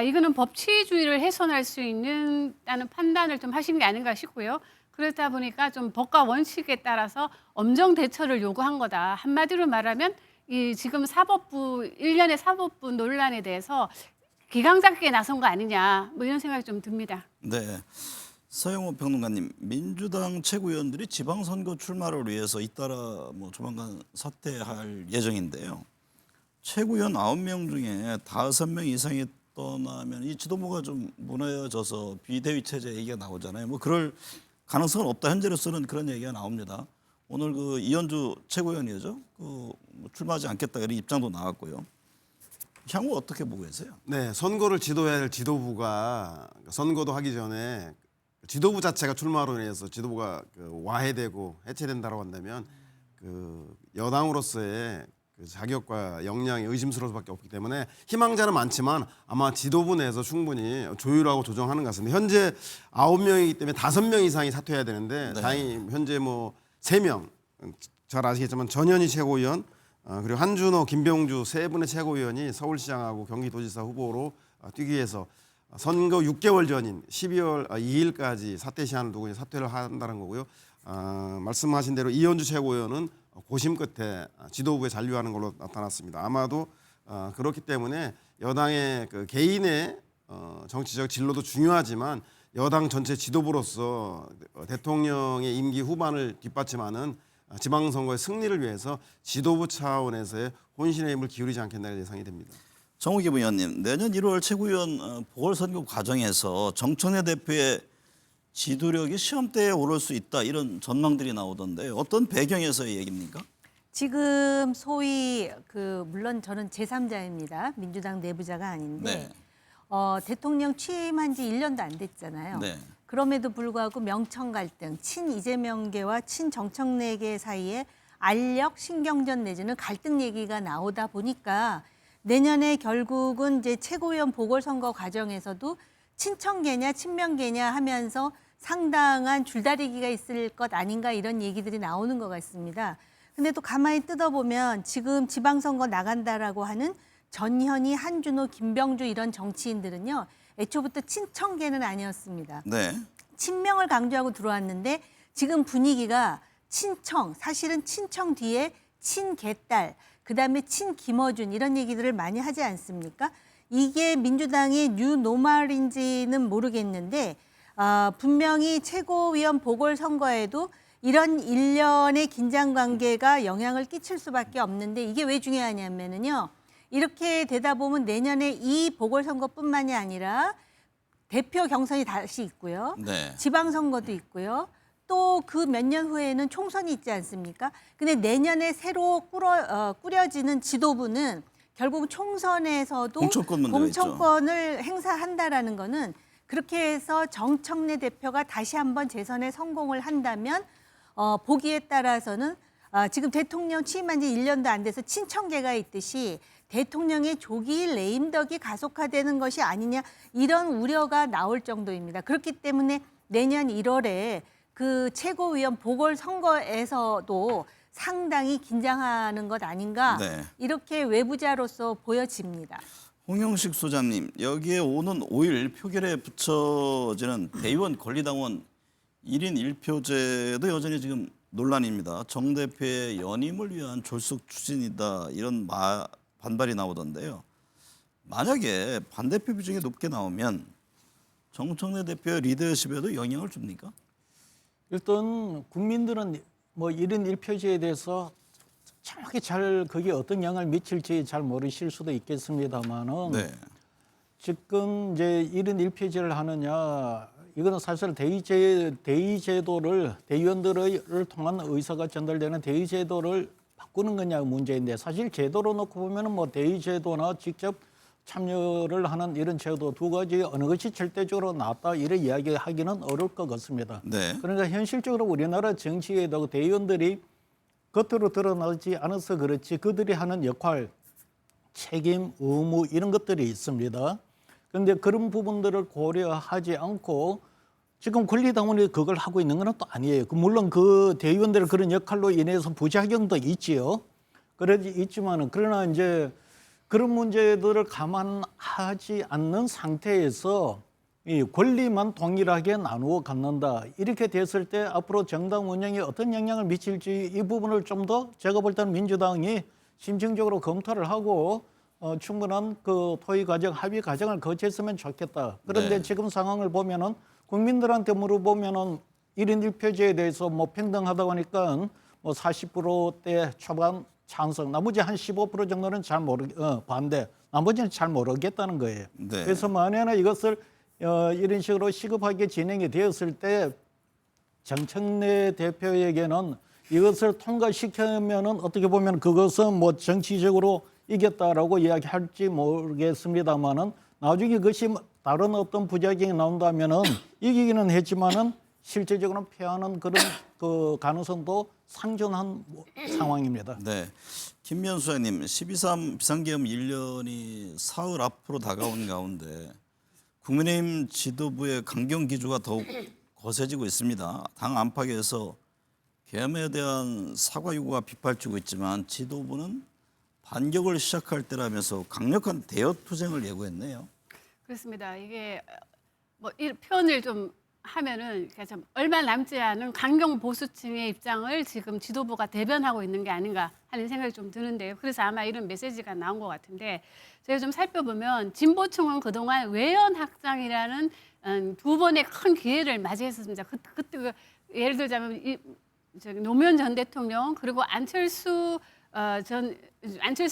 이거는 법치주의를 훼손할 수 있다는 판단을 좀 하신 게 아닌가 싶고요. 그렇다 보니까 좀 법과 원칙에 따라서 엄정 대처를 요구한 거다. 한마디로 말하면 이 지금 일련의 사법부 논란에 대해서 기강 잡기에 나선 거 아니냐 뭐 이런 생각이 좀 듭니다. 네. 서영호 평론가님, 민주당 최고위원들이 지방선거 출마를 위해서 잇따라 뭐 조만간 사퇴할 예정인데요. 최고위원 9명 중에 5명 이상이 떠나면 이 지도부가 좀 무너져서 비대위 체제 얘기가 나오잖아요. 뭐 그럴 가능성은 없다. 현재로서는 그런 얘기가 나옵니다. 오늘 그 이현주 최고위원이죠. 뭐 출마하지 않겠다 이런 입장도 나왔고요. 향후 어떻게 보고 계세요? 네, 선거를 지도해야 할 지도부가 선거도 하기 전에 지도부 자체가 출마로 인해서 지도부가 와해되고 해체된다고 한다면 여당으로서의 자격과 역량이 의심스러울 수밖에 없기 때문에 희망자는 많지만 아마 지도부 내에서 충분히 조율하고 조정하는 것 같습니다. 현재 9명이기 때문에 5명 이상이 사퇴해야 되는데 네. 다행히 현재 뭐 3명 잘 아시겠지만 전현희 최고위원 그리고 한준호, 김병주 3분의 최고위원이 서울시장하고 경기도지사 후보로 뛰기 위해서 선거 6개월 전인 12월 2일까지 사퇴 시한을 두고 사퇴를 한다는 거고요. 말씀하신 대로 이현주 최고위원은 고심 끝에 지도부에 잔류하는 걸로 나타났습니다. 아마도 그렇기 때문에 여당의 개인의 정치적 진로도 중요하지만 여당 전체 지도부로서 대통령의 임기 후반을 뒷받침하는 지방선거의 승리를 위해서 지도부 차원에서의 혼신의 힘을 기울이지 않겠나 예상이 됩니다. 정우기 의원님, 내년 1월 최고위원 보궐선거 과정에서 정청래 대표의 지도력이 시험대에 오를 수 있다 이런 전망들이 나오던데 어떤 배경에서의 얘기입니까? 지금 소위 물론 저는 제3자입니다. 민주당 내부자가 아닌데 네. 대통령 취임한 지 1년도 안 됐잖아요. 네. 그럼에도 불구하고 명청 갈등, 친 이재명계와 친 정청래계 사이에 알력 신경전 내지는 갈등 얘기가 나오다 보니까 내년에 결국은 이제 최고위원 보궐선거 과정에서도 친청계냐 친명계냐 하면서 상당한 줄다리기가 있을 것 아닌가 이런 얘기들이 나오는 것 같습니다. 근데 또 가만히 뜯어보면 지금 지방선거 나간다라고 하는 전현희, 한준호, 김병주 이런 정치인들은요. 애초부터 친청계는 아니었습니다. 네. 친명을 강조하고 들어왔는데 지금 분위기가 친청, 사실은 친청 뒤에 친개딸, 그다음에 친김어준 이런 얘기들을 많이 하지 않습니까? 이게 민주당의 뉴노멀인지는 모르겠는데 분명히 최고위원 보궐선거에도 이런 일련의 긴장관계가 영향을 끼칠 수밖에 없는데 이게 왜 중요하냐면요. 이렇게 되다 보면 내년에 이 보궐선거뿐만이 아니라 대표 경선이 다시 있고요. 네. 지방선거도 있고요. 또 그 몇 년 후에는 총선이 있지 않습니까? 근데 내년에 새로 꾸려지는 지도부는 결국 총선에서도 공천권 문제가 있죠. 공천권을 행사한다라는 거는 그렇게 해서 정청래 대표가 다시 한번 재선에 성공을 한다면 보기에 따라서는 지금 대통령 취임한 지 1년도 안 돼서 친청계가 있듯이 대통령의 조기 레임덕이 가속화되는 것이 아니냐 이런 우려가 나올 정도입니다. 그렇기 때문에 내년 1월에 그 최고위원 보궐선거에서도 상당히 긴장하는 것 아닌가 네. 이렇게 외부자로서 보여집니다. 홍영식 소장님, 여기에 오는 5일 표결에 붙여지는 대의원 권리당원 1인 1표제도 여전히 지금 논란입니다. 정 대표의 연임을 위한 졸속 추진이다 이런 반발이 나오던데요. 만약에 반대표 비중이 높게 나오면 정청래 대표의 리더십에도 영향을 줍니까? 일단 국민들은 뭐 1인 1표제에 대해서 정확히 잘 그게 어떤 영향을 미칠지 잘 모르실 수도 있겠습니다만은 네. 지금 이제 1인 1표제를 하느냐 이거는 사실 대의제도를 대의원들을 통한 의사가 전달되는 대의제도를 바꾸는 거냐 문제인데 사실 제도로 놓고 보면은 뭐 대의제도나 직접 참여를 하는 이런 제도 두 가지 어느 것이 절대적으로 낫다 이런 이야기하기는 어려울 것 같습니다. 네. 그러니까 현실적으로 우리나라 정치에도 대의원들이 겉으로 드러나지 않아서 그렇지 그들이 하는 역할, 책임, 의무 이런 것들이 있습니다. 그런데 그런 부분들을 고려하지 않고 지금 권리당원이 그걸 하고 있는 건 또 아니에요. 물론 그 대의원들의 그런 역할로 인해서 부작용도 있지요. 그러지 있지만은 그러나 이제 그런 문제들을 감안하지 않는 상태에서 이 권리만 동일하게 나누어 갖는다. 이렇게 됐을 때 앞으로 정당 운영에 어떤 영향을 미칠지 이 부분을 좀 더 제가 볼 때는 민주당이 심층적으로 검토를 하고 충분한 그 토의 과정, 합의 과정을 거쳤으면 좋겠다. 그런데 네. 지금 상황을 보면은 국민들한테 물어보면은 1인 1표제에 대해서 뭐 평등하다고 하니까 뭐 40%대 초반 찬성, 나머지 한 15% 정도는 잘 반대, 나머지는 잘 모르겠다는 거예요. 네. 그래서 만약에 이것을 이런 식으로 시급하게 진행이 되었을 때 정청래 대표에게는 이것을 통과시키면은 어떻게 보면 그것은 뭐 정치적으로 이겼다라고 이야기할지 모르겠습니다만은 나중에 그것이 다른 어떤 부작용이 나온다면은 이기기는 했지만은 실질적으로 패하는 그런 그 가능성도 상존한 상황입니다. 네. 김미연 소장님, 12.3 비상계엄 1년이 사흘 앞으로 다가온 가운데 국민의힘 지도부의 강경 기조가 더욱 거세지고 있습니다. 당 안팎에서 계엄에 대한 사과 요구가 빗발치고 있지만 지도부는 반격을 시작할 때라면서 강력한 대여 투쟁을 예고했네요. 그렇습니다. 이게 뭐 이 표현을 좀 하면은 그러니까 좀 얼마 남지 않은 강경 보수층의 입장을 지금 지도부가 대변하고 있는 게 아닌가 하는 생각이 좀 드는데요. 그래서 아마 이런 메시지가 나온 것 같은데 제가 좀 살펴보면 진보층은 그동안 외연 확장이라는 두 번의 큰 기회를 맞이했었습니다. 그때 예를 들자면 노무현 전 대통령 그리고 안철수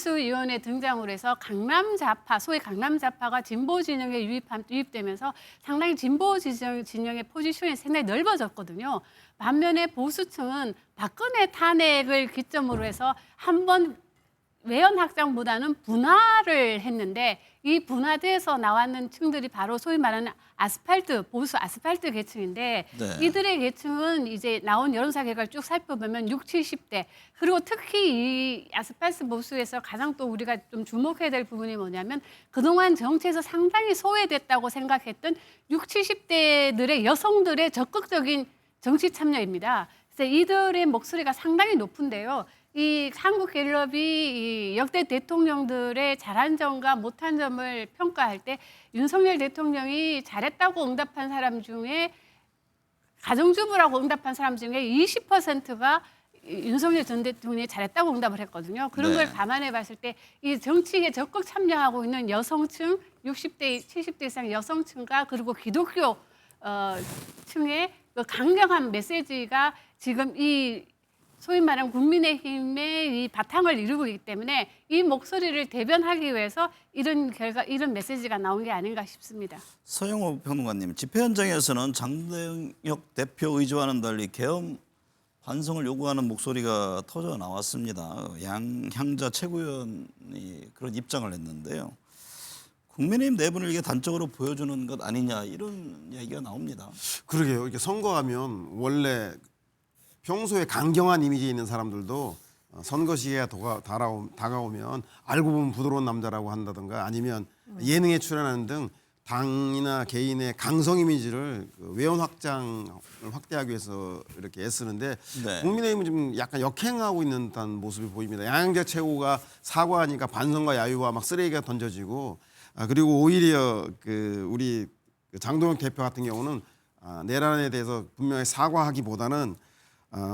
의원의 등장으로 해서 강남 좌파, 소위 강남 좌파가 진보 진영에 유입되면서 상당히 진보 진영의 포지션이 상당히 넓어졌거든요. 반면에 보수층은 박근혜 탄핵을 기점으로 해서 한번 외연 확장보다는 분화를 했는데 이 분화돼서 나왔는 층들이 바로 소위 말하는 보수 아스팔트 계층인데 네. 이들의 계층은 이제 나온 여론사 결과를 쭉 살펴보면 60, 70대 그리고 특히 이 아스팔트 보수에서 가장 또 우리가 좀 주목해야 될 부분이 뭐냐면 그동안 정치에서 상당히 소외됐다고 생각했던 60, 70대들의 여성들의 적극적인 정치 참여입니다. 그래서 이들의 목소리가 상당히 높은데요. 이 한국갤럽이 이 역대 대통령들의 잘한 점과 못한 점을 평가할 때 윤석열 대통령이 잘했다고 응답한 사람 중에 가정주부라고 응답한 사람 중에 20%가 윤석열 전 대통령이 잘했다고 응답을 했거든요. 그런 네. 걸 감안해 봤을 때 이 정치에 적극 참여하고 있는 여성층, 60대, 70대 이상 여성층과 그리고 기독교 층의 그 강력한 메시지가 지금 이 소위 말하는 국민의힘의 이 바탕을 이루고 있기 때문에 이 목소리를 대변하기 위해서 이런 메시지가 나온 게 아닌가 싶습니다. 서영호 평론가님, 집회 현장에서는 장동혁 대표 의지와는 달리 계엄 반성을 요구하는 목소리가 터져 나왔습니다. 양향자 최고위원이 그런 입장을 냈는데요. 국민의힘 내분을 이게 단적으로 보여주는 것 아니냐 이런 얘기가 나옵니다. 그러게요. 이게 선거하면 원래 평소에 강경한 이미지 있는 사람들도 선거 시기가 다가오면 알고 보면 부드러운 남자라고 한다든가 아니면 예능에 출연하는 등 당이나 개인의 강성 이미지를 그 외연 확장을 확대하기 위해서 이렇게 애쓰는데 네. 국민의힘은 지금 약간 역행하고 있는 듯한 모습이 보입니다. 양양재 최고가 사과하니까 반성과 야유와 막 쓰레기가 던져지고 그리고 오히려 그 우리 장동혁 대표 같은 경우는 내란에 대해서 분명히 사과하기보다는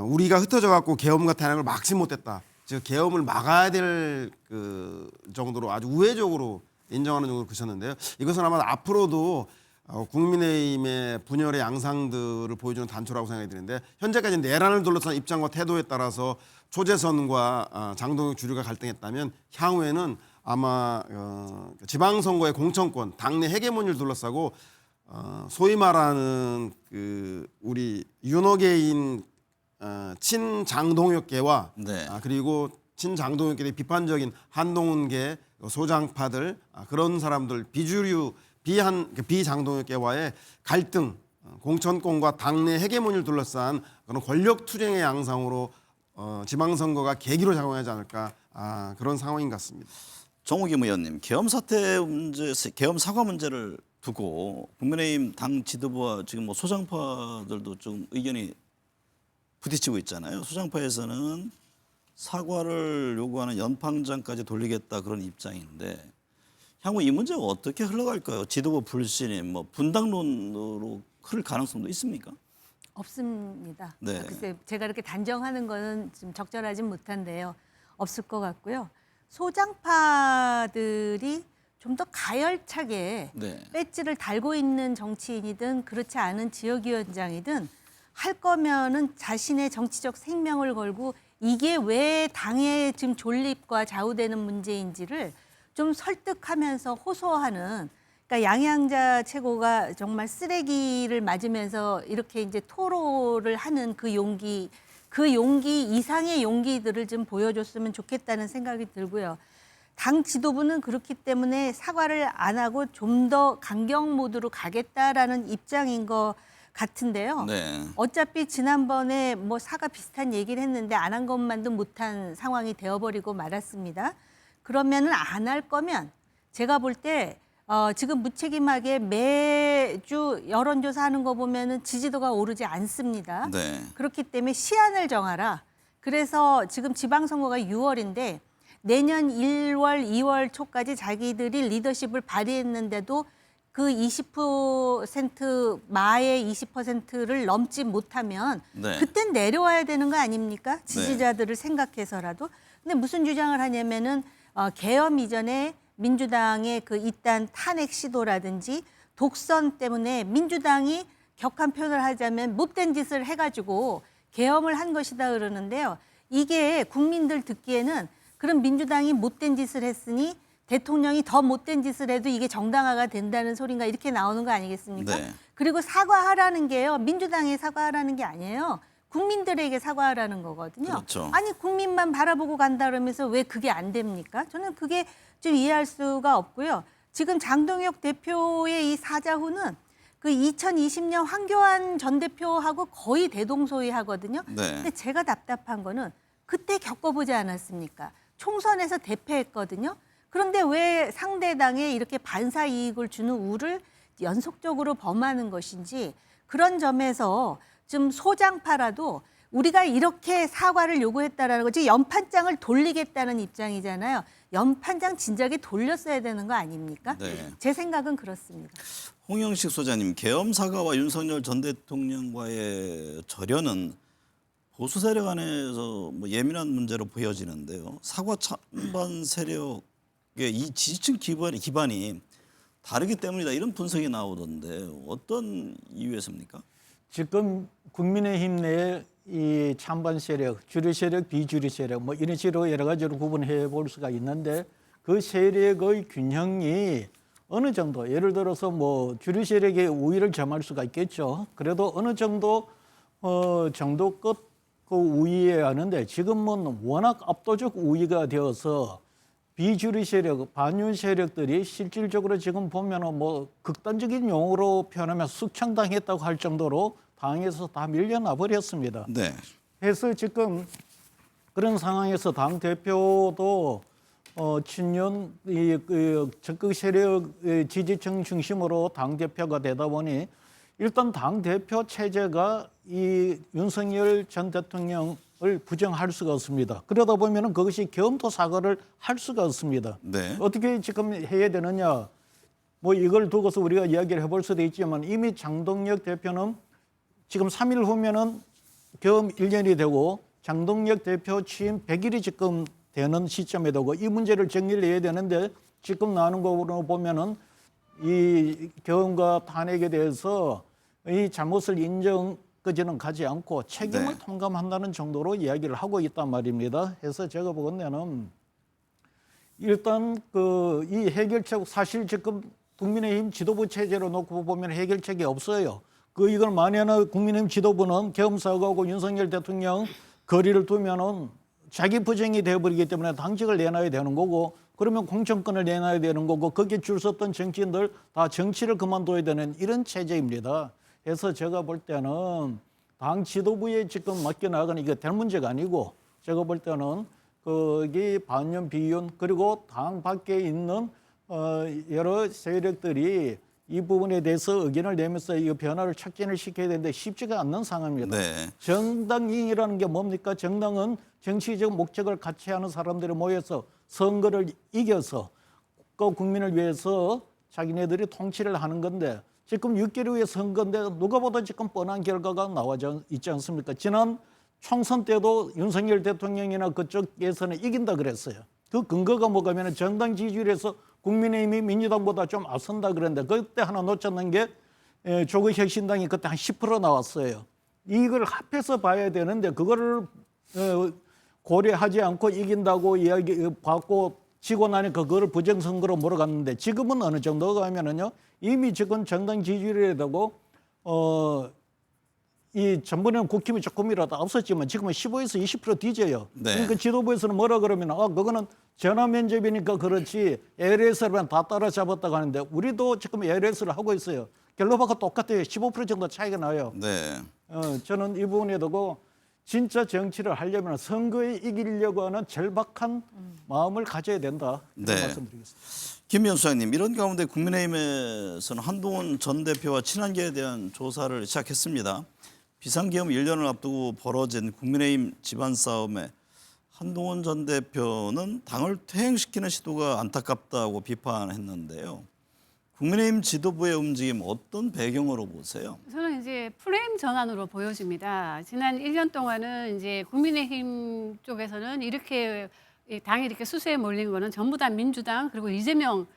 우리가 흩어져 갖고 계엄과 탄핵을 막지 못했다. 즉 계엄을 막아야 될 그 정도로 아주 우회적으로 인정하는 정도로 그쳤는데요. 이것은 아마 앞으로도 국민의힘의 분열의 양상들을 보여주는 단초라고 생각이 드는데 현재까지 내란을 둘러싼 입장과 태도에 따라서 초재선과 장동혁 주류가 갈등했다면 향후에는 아마 지방선거의 공천권, 당내 헤게모니를 둘러싸고 소위 말하는 그 우리 윤호계인 친장동혁계와 네. 그리고 친장동혁계의 비판적인 한동훈계 소장파들 그런 사람들 비주류 비장동혁계와의 갈등, 공천권과 당내 헤게모니를 둘러싼 그런 권력 투쟁의 양상으로 지방선거가 계기로 작용하지 않을까 그런 상황인 것 같습니다. 정우김 의원님, 계엄 사태 문제, 계엄 사과 문제를 두고 국민의힘 당 지도부와 지금 뭐 소장파들도 좀 의견이 부딪히고 있잖아요. 소장파에서는 사과를 요구하는 연판장까지 돌리겠다 그런 입장인데 향후 이 문제가 어떻게 흘러갈까요? 지도부 불신이 뭐 분당론으로 흐를 가능성도 있습니까? 없습니다. 네. 글쎄 제가 이렇게 단정하는 거는 좀 적절하진 못한데요. 없을 것 같고요. 소장파들이 좀 더 가열차게 네. 배지를 달고 있는 정치인이든 그렇지 않은 지역위원장이든 할 거면은 자신의 정치적 생명을 걸고 이게 왜 당의 지금 존립과 좌우되는 문제인지를 좀 설득하면서 호소하는, 그러니까 양양자 최고가 정말 쓰레기를 맞으면서 이렇게 이제 토로를 하는 그 용기 이상의 용기들을 좀 보여줬으면 좋겠다는 생각이 들고요. 당 지도부는 그렇기 때문에 사과를 안 하고 좀 더 강경 모드로 가겠다라는 입장인 것 같은데요. 네. 어차피 지난번에 뭐 사과 비슷한 얘기를 했는데 안 한 것만도 못한 상황이 되어버리고 말았습니다. 그러면은 안 할 거면 제가 볼 때 지금 무책임하게 매주 여론조사하는 거 보면은 지지도가 오르지 않습니다. 네. 그렇기 때문에 시한을 정하라. 그래서 지금 지방선거가 6월인데 내년 1월, 2월 초까지 자기들이 리더십을 발휘했는데도 그 20% 마의 20%를 넘지 못하면 네. 그땐 내려와야 되는 거 아닙니까? 지지자들을 생각해서라도. 근데 무슨 주장을 하냐면은 계엄 이전에 민주당의 그 이딴 탄핵 시도라든지 독선 때문에 민주당이 격한 표현을 하자면 못된 짓을 해가지고 계엄을 한 것이다 그러는데요. 이게 국민들 듣기에는 그럼 민주당이 못된 짓을 했으니 대통령이 더 못된 짓을 해도 이게 정당화가 된다는 소린가 이렇게 나오는 거 아니겠습니까? 네. 그리고 사과하라는 게요. 민주당에 사과하라는 게 아니에요. 국민들에게 사과하라는 거거든요. 그렇죠. 아니 국민만 바라보고 간다 그러면서 왜 그게 안 됩니까? 저는 그게 좀 이해할 수가 없고요. 지금 장동혁 대표의 이 사자후는 그 2020년 황교안 전 대표하고 거의 대동소이하거든요. 네. 근데 제가 답답한 거는 그때 겪어보지 않았습니까? 총선에서 대패했거든요. 그런데 왜 상대당에 이렇게 반사 이익을 주는 우를 연속적으로 범하는 것인지 그런 점에서 좀 소장파라도 우리가 이렇게 사과를 요구했다라는 거지 연판장을 돌리겠다는 입장이잖아요. 연판장 진작에 돌렸어야 되는 거 아닙니까? 네. 제 생각은 그렇습니다. 홍영식 소장님, 계엄 사과와 윤석열 전 대통령과의 절연은 보수 세력 안에서 뭐 예민한 문제로 보여지는데요. 사과 찬반 세력의 이 지지층 기반이 다르기 때문이다 이런 분석이 나오던데 어떤 이유에서입니까? 지금 국민의힘 내에 이 찬반 세력, 주류 세력, 비주류 세력 뭐 이런 식으로 여러 가지로 구분해 볼 수가 있는데 그 세력의 균형이 어느 정도 예를 들어서 뭐 주류 세력의 우위를 점할 수가 있겠죠. 그래도 어느 정도 정도껏 그 우위에 하는데 지금은 워낙 압도적 우위가 되어서 비주류 세력, 반윤 세력들이 실질적으로 지금 보면은 뭐 극단적인 용어로 표현하면 숙청당했다고 할 정도로 당에서 다 밀려나 버렸습니다. 네. 그래서 지금 그런 상황에서 당 대표도 친윤 적극 세력 지지층 중심으로 당 대표가 되다 보니 일단 당 대표 체제가 이 윤석열 전 대통령을 부정할 수가 없습니다. 그러다 보면은 그것이 겸도 사과를 할 수가 없습니다. 네. 어떻게 지금 해야 되느냐? 뭐 이걸 두고서 우리가 이야기를 해볼 수도 있지만 이미 장동혁 대표는 지금 3일 후면은 겸 1년이 되고 장동혁 대표 취임 100일이 지금 되는 시점에 되고 이 문제를 정리를 해야 되는데 지금 나오는 거로 보면은 이 겸과 탄핵에 대해서 이 잘못을 인정까지는 가지 않고 책임을 네. 통감한다는 정도로 이야기를 하고 있단 말입니다. 그래서 제가 보건대는 일단 그 이 해결책 사실 지금 국민의힘 지도부 체제로 놓고 보면 해결책이 없어요. 이걸 만약에 국민의힘 지도부는 겸사하고 윤석열 대통령 거리를 두면은 자기 부정이 되어버리기 때문에 당직을 내놔야 되는 거고 그러면 공천권을 내놔야 되는 거고 거기에 줄 섰던 정치인들 다 정치를 그만둬야 되는 이런 체제입니다. 그래서 제가 볼 때는 당 지도부에 지금 맡겨나가는 이게 될 문제가 아니고 제가 볼 때는 거기 반윤 비윤 그리고 당 밖에 있는 여러 세력들이 이 부분에 대해서 의견을 내면서 이 변화를 촉진을 시켜야 되는데 쉽지가 않는 상황입니다. 네. 정당이라는 게 뭡니까? 정당은 정치적 목적을 같이 하는 사람들이 모여서 선거를 이겨서 국가 국민을 위해서 자기네들이 통치를 하는 건데 지금 6개월 후에 선거인데 누가 보다 지금 뻔한 결과가 나와져 있지 않습니까? 지난 총선 때도 윤석열 대통령이나 그쪽에서는 이긴다 그랬어요. 그 근거가 뭐냐면 정당 지지율에서 국민의힘이 민주당보다 좀 앞선다 그랬는데 그때 하나 놓쳤는 게 조국혁신당이 그때 한 10% 나왔어요. 이걸 합해서 봐야 되는데 그거를 고려하지 않고 이긴다고 이야기 받고 지고 나니까 그거를 부정선거로 몰아갔는데 지금은 어느 정도가 하면은요 이미 지금 정당 지지율에 되고 이 전번에는 국힘이 조금이라도 앞섰지만 지금은 15에서 20% 뒤져요. 네. 그러니까 지도부에서는 뭐라 그러면 그거는 전화 면접이니까 그렇지 LS를 다 따라잡았다고 하는데 우리도 지금 LS를 하고 있어요. 갤럽하고 똑같아요. 15% 정도 차이가 나요. 네. 저는 이 부분에 두고 진짜 정치를 하려면 선거에 이기려고 하는 절박한 마음을 가져야 된다. 이런 네. 말씀드리겠습니다. 김미연 수장님, 이런 가운데 국민의힘에서는 한동훈 전 대표와 친한계에 대한 조사를 시작했습니다. 비상계엄 1년을 앞두고 벌어진 국민의힘 집안 싸움에 한동훈 전 대표는 당을 퇴행시키는 시도가 안타깝다고 비판했는데요. 국민의힘 지도부의 움직임 어떤 배경으로 보세요? 저는 이제 프레임 전환으로 보여집니다. 지난 1년 동안은 이제 국민의힘 쪽에서는 이렇게 당이 이렇게 수세에 몰린 거는 전부 다 민주당 그리고 이재명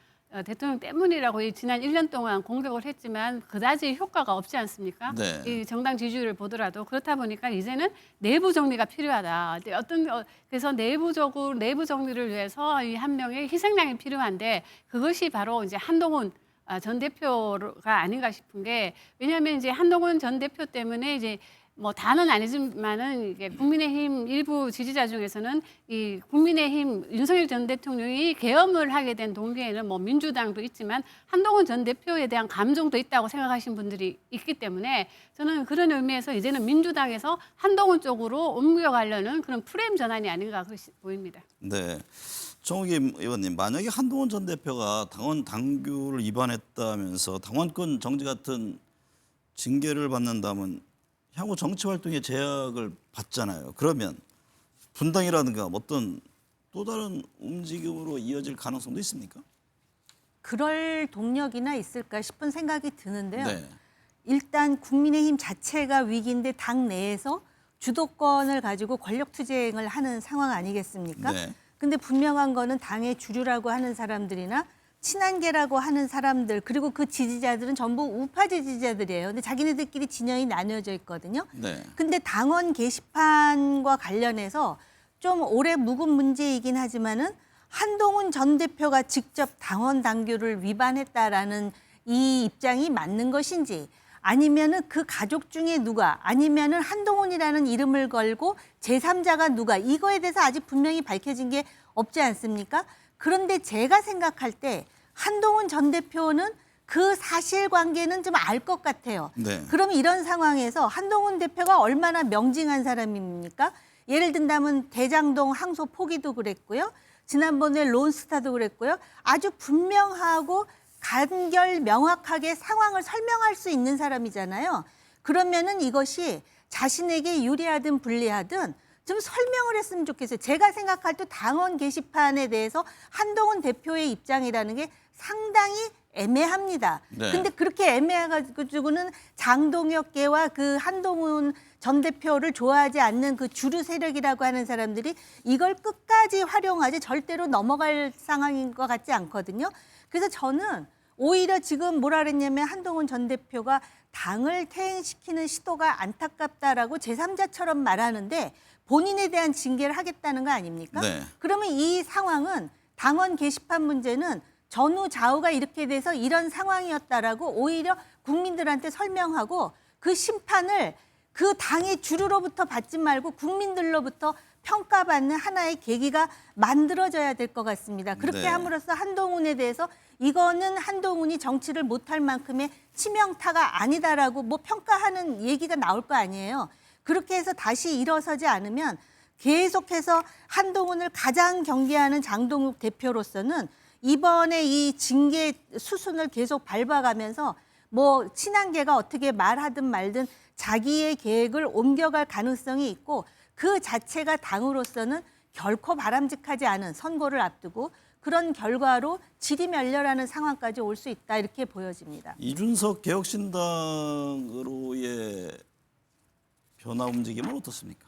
대통령 때문이라고 지난 1년 동안 공격을 했지만 그다지 효과가 없지 않습니까? 네. 이 정당 지지율을 보더라도 그렇다 보니까 이제는 내부 정리가 필요하다. 그래서 내부 정리를 위해서 이 한 명의 희생양이 필요한데 그것이 바로 이제 한동훈 전 대표가 아닌가 싶은 게 왜냐하면 이제 한동훈 전 대표 때문에 이제 뭐 다는 아니지만은 이게 국민의힘 일부 지지자 중에서는 이 국민의힘 윤석열 전 대통령이 계엄을 하게 된 동기에는 뭐 민주당도 있지만 한동훈 전 대표에 대한 감정도 있다고 생각하시는 분들이 있기 때문에 저는 그런 의미에서 이제는 민주당에서 한동훈 쪽으로 옮겨가려는 그런 프레임 전환이 아닌가 보입니다. 네. 정욱임 의원님, 만약에 한동훈 전 대표가 당원 당규를 위반했다면서 당원권 정지 같은 징계를 받는다면 향후 정치 활동에 제약을 받잖아요. 그러면 분당이라든가 어떤 또 다른 움직임으로 이어질 가능성도 있습니까? 그럴 동력이나 있을까 싶은 생각이 드는데요. 네. 일단 국민의힘 자체가 위기인데 당 내에서 주도권을 가지고 권력 투쟁을 하는 상황 아니겠습니까? 네. 근데 분명한 거는 당의 주류라고 하는 사람들이나 친한계라고 하는 사람들 그리고 그 지지자들은 전부 우파 지지자들이에요. 근데 자기네들끼리 진영이 나뉘어져 있거든요. 네. 근데 당원 게시판과 관련해서 좀 오래 묵은 문제이긴 하지만은 한동훈 전 대표가 직접 당원 당규를 위반했다라는 이 입장이 맞는 것인지 아니면은 그 가족 중에 누가 아니면은 한동훈이라는 이름을 걸고 제3자가 누가 이거에 대해서 아직 분명히 밝혀진 게 없지 않습니까? 그런데 제가 생각할 때 한동훈 전 대표는 그 사실관계는 좀 알 것 같아요. 네. 그럼 이런 상황에서 한동훈 대표가 얼마나 명징한 사람입니까? 예를 든다면 대장동 항소 포기도 그랬고요. 지난번에 론스타도 그랬고요. 아주 분명하고 간결 명확하게 상황을 설명할 수 있는 사람이잖아요. 그러면은 이것이 자신에게 유리하든 불리하든 좀 설명을 했으면 좋겠어요. 제가 생각할 때 당원 게시판에 대해서 한동훈 대표의 입장이라는 게 상당히 애매합니다. 네. 근데 그렇게 애매해가지고는 장동혁계와 그 한동훈 전 대표를 좋아하지 않는 그 주류 세력이라고 하는 사람들이 이걸 끝까지 활용하지 절대로 넘어갈 상황인 것 같지 않거든요. 그래서 저는 오히려 지금 뭐라 그랬냐면 한동훈 전 대표가 당을 퇴행시키는 시도가 안타깝다라고 제3자처럼 말하는데 본인에 대한 징계를 하겠다는 거 아닙니까? 네. 그러면 이 상황은 당원 게시판 문제는 전후 좌우가 이렇게 돼서 이런 상황이었다라고 오히려 국민들한테 설명하고 그 심판을 그 당의 주류로부터 받지 말고 국민들로부터 평가받는 하나의 계기가 만들어져야 될 것 같습니다. 그렇게 네. 함으로써 한동훈에 대해서 이거는 한동훈이 정치를 못할 만큼의 치명타가 아니다라고 뭐 평가하는 얘기가 나올 거 아니에요. 그렇게 해서 다시 일어서지 않으면 계속해서 한동훈을 가장 경계하는 장동욱 대표로서는 이번에 이 징계 수순을 계속 밟아가면서 뭐 친한계가 어떻게 말하든 말든 자기의 계획을 옮겨갈 가능성이 있고 그 자체가 당으로서는 결코 바람직하지 않은 선거를 앞두고 그런 결과로 지리멸렬하는 상황까지 올 수 있다 이렇게 보여집니다. 이준석 개혁신당으로의 변화 움직임은 어떻습니까?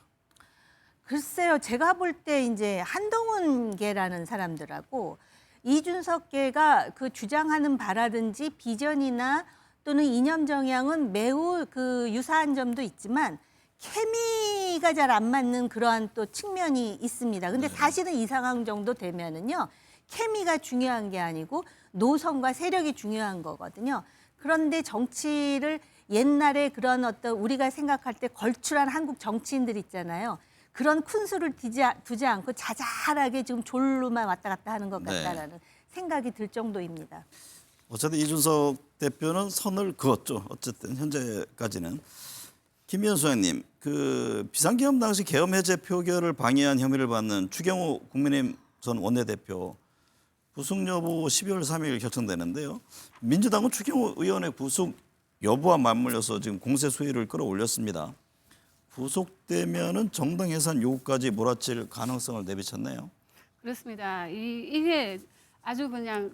글쎄요, 제가 볼 때 이제 한동훈계라는 사람들하고 이준석계가 그 주장하는 바라든지 비전이나 또는 이념 정향은 매우 그 유사한 점도 있지만 케미가 잘 안 맞는 그러한 또 측면이 있습니다. 근데 사실은 이 상황 정도 되면은요, 케미가 중요한 게 아니고 노선과 세력이 중요한 거거든요. 그런데 정치를 옛날에 그런 어떤 우리가 생각할 때 걸출한 한국 정치인들 있잖아요. 그런 쿤수를 두지 않고 자잘하게 지금 졸로만 왔다 갔다 하는 것 같다라는 생각이 들 정도입니다. 어쨌든 이준석 대표는 선을 그었죠. 어쨌든 현재까지는. 김미연 소장님, 그 비상계엄 당시 계엄 해제 표결을 방해한 혐의를 받는 추경호 국민의힘 전 원내대표 구속 여부 12월 3일 결정되는데요. 민주당은 추경호 의원의 구속 여부와 맞물려서 지금 공세 수위를 끌어올렸습니다. 구속되면은 정당 해산 요구까지 몰아칠 가능성을 내비쳤네요. 그렇습니다. 이게 아주 그냥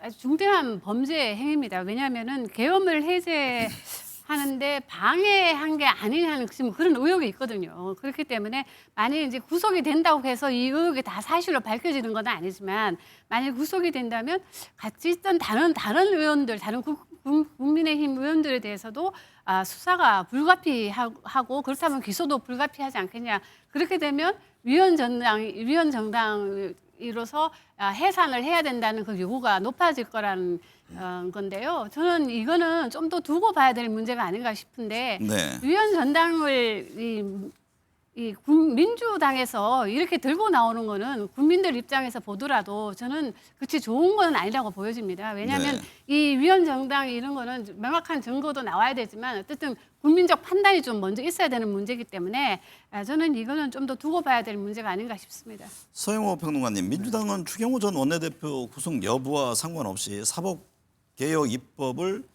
아주 중대한 범죄 행위입니다. 왜냐하면은 계엄을 해제하는데 방해한 게 아니냐는 지금 그런 의혹이 있거든요. 그렇기 때문에 만약 이제 구속이 된다고 해서 이 의혹이 다 사실로 밝혀지는 건 아니지만 만약 구속이 된다면 같이 있던 다른 의원들, 다른 국민의힘 의원들에 대해서도 수사가 불가피하고 그렇다면 기소도 불가피하지 않겠냐. 그렇게 되면 위헌 정당으로서 해산을 해야 된다는 그 요구가 높아질 거라는 건데요. 저는 이거는 좀 더 두고 봐야 될 문제가 아닌가 싶은데 네. 위헌 정당을 민주당에서 이렇게 들고 나오는 거는 국민들 입장에서 보더라도 저는 그렇게 좋은 건 아니라고 보여집니다. 왜냐하면 네. 이 위헌 정당 이런 거는 명확한 증거도 나와야 되지만 어쨌든 국민적 판단이 좀 먼저 있어야 되는 문제이기 때문에 저는 이거는 좀 더 두고 봐야 될 문제가 아닌가 싶습니다. 서영호 평론가님, 민주당은 추경호 전 원내대표 구속 여부와 상관없이 사법개혁 입법을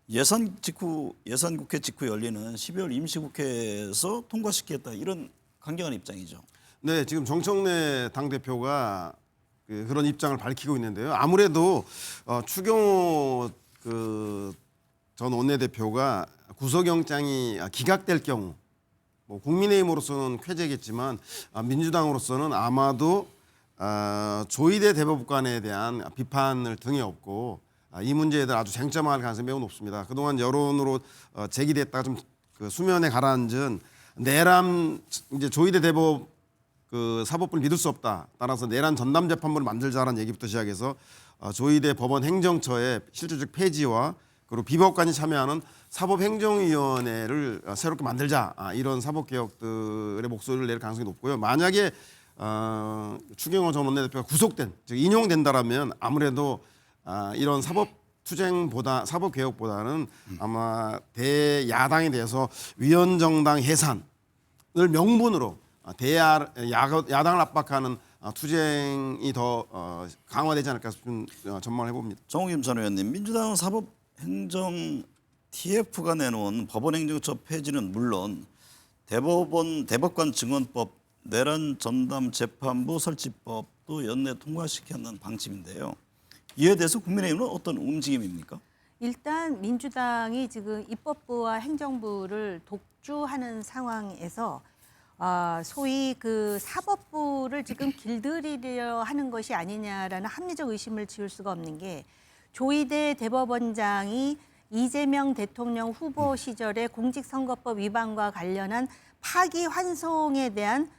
예산국회 직후 열리는 12월 임시국회에서 통과시키겠다 이런 강경한 입장이죠. 네, 지금 정청래 당대표가 그런 입장을 밝히고 있는데요. 아무래도 추경호 전 원내대표가 구속영장이 기각될 경우 뭐 국민의힘으로서는 쾌재겠지만 민주당으로서는 아마도 조희대 대법관에 대한 비판을 등에 업고 이 문제에 대해 아주 쟁점화할 가능성이 매우 높습니다. 그동안 여론으로 제기됐다가 좀 수면에 가라앉은 내란 이제 조희대 대법 사법부를 믿을 수 없다. 따라서 내란 전담 재판부를 만들자라는 얘기부터 시작해서 조희대 법원 행정처의 실질적 폐지와 그리고 비법관이 참여하는 사법행정위원회를 새롭게 만들자 이런 사법개혁들의 목소리를 낼 가능성이 높고요. 만약에 추경호 전 원내대표가 구속된, 즉 인용된다라면 아무래도 이런 사법 개혁보다는 아마 대야당에 대해서 위원정당 해산을 명분으로 야당을 압박하는 투쟁이 더 강화되지 않을까 좀 전망을 해봅니다. 정호김 전 의원님, 민주당은 사법행정 TF가 내놓은 법원행정처 폐지는 물론 대법관 증언법, 내란 전담 재판부 설치법도 연내 통과시켰는 방침인데요. 이에 대해서 국민의힘은 어떤 움직임입니까? 일단 민주당이 지금 입법부와 행정부를 독주하는 상황에서 소위 그 사법부를 지금 길들이려 하는 것이 아니냐라는 합리적 의심을 지울 수가 없는 게, 조희대 대법원장이 이재명 대통령 후보 시절에 공직선거법 위반과 관련한 파기환송에 대한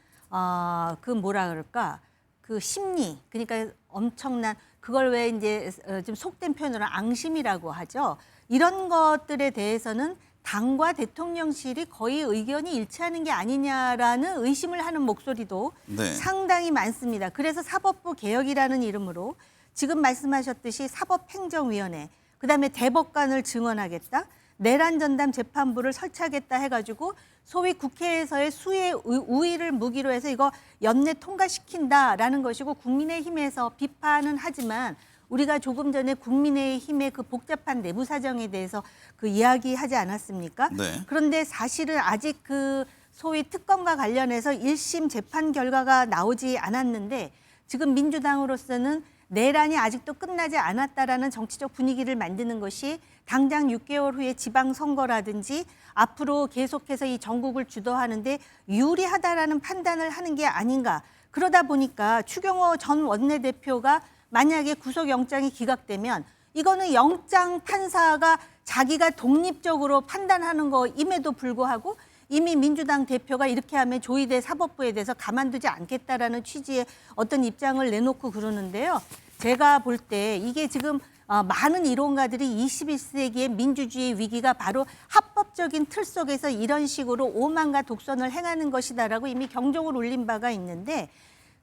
그 뭐라 그럴까, 그 심리, 그러니까 엄청난, 그걸 왜 이제 좀 속된 표현으로 앙심이라고 하죠. 이런 것들에 대해서는 당과 대통령실이 거의 의견이 일치하는 게 아니냐라는 의심을 하는 목소리도 네. 상당히 많습니다. 그래서 사법부 개혁이라는 이름으로 지금 말씀하셨듯이 사법행정위원회, 그다음에 대법관을 증언하겠다, 내란 전담 재판부를 설치하겠다 해가지고 소위 국회에서의 수의 우위를 무기로 해서 이거 연내 통과시킨다라는 것이고, 국민의힘에서 비판은 하지만 우리가 조금 전에 국민의힘의 그 복잡한 내부 사정에 대해서 그 이야기하지 않았습니까? 네. 그런데 사실은 아직 그 소위 특검과 관련해서 1심 재판 결과가 나오지 않았는데, 지금 민주당으로서는 내란이 아직도 끝나지 않았다라는 정치적 분위기를 만드는 것이 당장 6개월 후에 지방선거라든지 앞으로 계속해서 이 전국을 주도하는데 유리하다라는 판단을 하는 게 아닌가. 그러다 보니까 추경호 전 원내대표가 만약에 구속영장이 기각되면 이거는 영장 판사가 자기가 독립적으로 판단하는 거임에도 불구하고 이미 민주당 대표가 이렇게 하면 조희대 사법부에 대해서 가만두지 않겠다라는 취지의 어떤 입장을 내놓고 그러는데요. 제가 볼 때 이게 지금 많은 이론가들이 21세기의 민주주의 위기가 바로 합법적인 틀 속에서 이런 식으로 오만과 독선을 행하는 것이다라고 이미 경종을 울린 바가 있는데,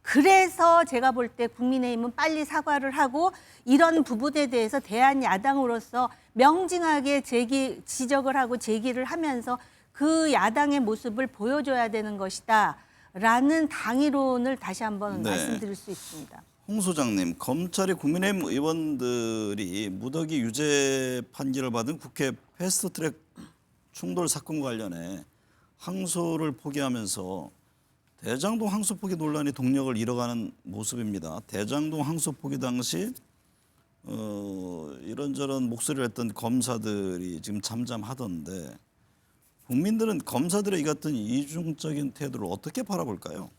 그래서 제가 볼 때 국민의힘은 빨리 사과를 하고 이런 부분에 대해서 대한야당으로서 명징하게 지적을 하고 제기를 하면서 그 야당의 모습을 보여줘야 되는 것이다 라는 당이론을 다시 한번 네. 말씀드릴 수 있습니다. 홍 소장님, 검찰이 국민의힘 의원들이 무더기 유죄 판결을 받은 국회 패스트트랙 충돌 사건과 관련해 항소를 포기하면서 대장동 항소 포기 논란이 동력을 잃어가는 모습입니다. 대장동 항소 포기 당시 이런저런 목소리를 했던 검사들이 지금 잠잠하던데, 국민들은 검사들의 이 같은 이중적인 태도를 어떻게 바라볼까요?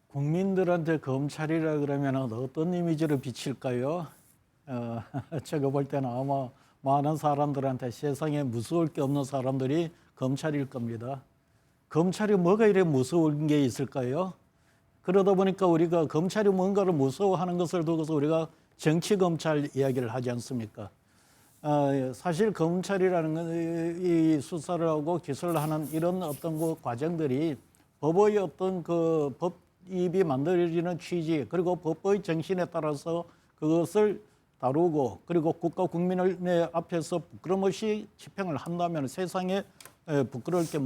국민들한테 검찰이라 그러면 어떤 이미지를 비칠까요? 제가 볼 때는 아마 많은 사람들한테 세상에 무서울 게 없는 사람들이 검찰일 겁니다. 검찰이 뭐가 이래 무서운 게 있을까요? 그러다 보니까 우리가 검찰이 뭔가를 무서워하는 것을 두고서 우리가 정치검찰 이야기를 하지 않습니까? 사실 검찰이라는 건 이 수사를 하고 기소를 하는 이런 어떤 그 과정들이 법의 어떤 그 법입이 만들어지는 취지, 그리고 법의 정신에 따라서 그것을 다루고, 그리고 국가 국민을 내 앞에서 부끄럼 없이 집행을 한다면 세상에 부끄러울 게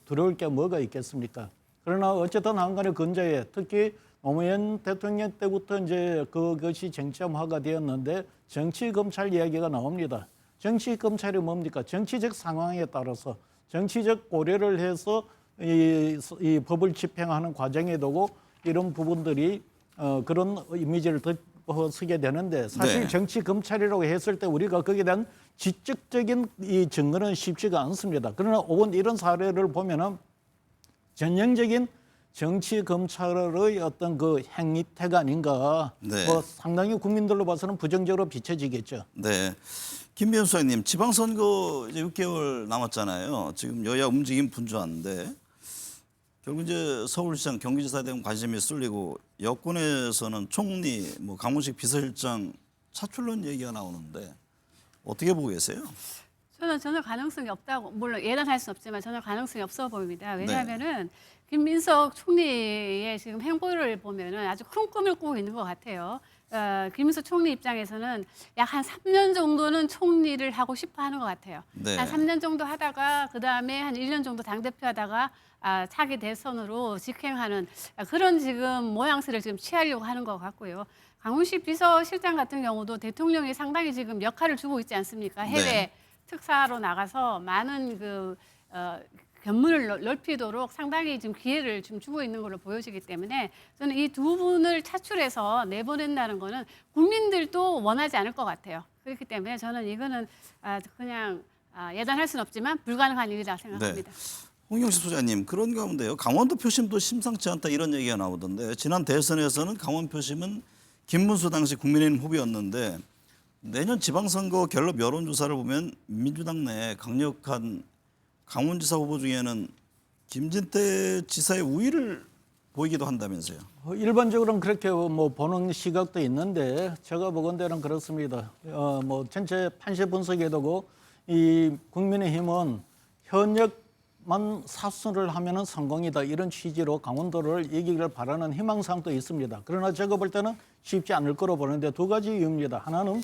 두려울 게 뭐가 있겠습니까? 그러나 어쨌든 한간에 근저에 특히 노무현 대통령 때부터 이제 그것이 쟁점화가 되었는데 정치 검찰 이야기가 나옵니다. 정치 검찰이 뭡니까? 정치적 상황에 따라서 정치적 고려를 해서 이 법을 집행하는 과정에 두고 이런 부분들이 그런 이미지를 쓰게 되는데, 사실 네. 정치 검찰이라고 했을 때 우리가 거기에 대한 지적적인 이 증거는 쉽지가 않습니다. 그러나 오늘 이런 사례를 보면은 전형적인 정치 검찰의 어떤 그 행위태가 아닌가. 네. 뭐 상당히 국민들로 봐서는 부정적으로 비춰지겠죠. 네. 김비연 수장님, 지방선거 이제 6개월 남았잖아요. 지금 여야 움직임 분주한데 결국 이제 서울시장, 경기지사에 대한 관심이 쏠리고 여권에서는 총리, 뭐 강훈식 비서실장 차출론 얘기가 나오는데 어떻게 보고 계세요? 저는 전혀 가능성이 없다고, 물론 예단할 수는 없지만 전혀 가능성이 없어 보입니다. 왜냐하면은 김민석 총리의 지금 행보를 보면은 아주 큰 꿈을 꾸고 있는 것 같아요. 김민석 총리 입장에서는 약 한 3년 정도는 총리를 하고 싶어 하는 것 같아요. 네. 한 3년 정도 하다가 그다음에 한 1년 정도 당대표 하다가 차기 대선으로 직행하는 그런 지금 모양새를 지금 취하려고 하는 것 같고요. 강훈식 비서실장 같은 경우도 대통령이 상당히 지금 역할을 주고 있지 않습니까? 해외 네. 특사로 나가서 많은 견문을 넓히도록 상당히 지금 기회를 좀 주고 있는 걸로 보여지기 때문에 저는 이 두 분을 차출해서 내보낸다는 거는 국민들도 원하지 않을 것 같아요. 그렇기 때문에 저는 이거는 그냥 예단할 수는 없지만 불가능한 일이라 생각합니다. 홍영식 소장님, 그런 가운데요. 강원도 표심도 심상치 않다 이런 얘기가 나오던데 지난 대선에서는 강원 표심은 김문수 당시 국민의힘 후보였는데 내년 지방선거 갤럽 여론조사를 보면 민주당 내 강력한 강원지사 후보 중에는 김진태 지사의 우위를 보이기도 한다면서요. 일반적으로는 그렇게 뭐 보는 시각도 있는데 제가 보건대는 그렇습니다. 뭐 전체 판세 분석에도 그렇고 이 국민의힘은 현역만 사수를 하면은 성공이다 이런 취지로 강원도를 이기기를 바라는 희망사항도 있습니다. 그러나 제가 볼 때는 쉽지 않을 거로 보는데 두 가지 이유입니다. 하나는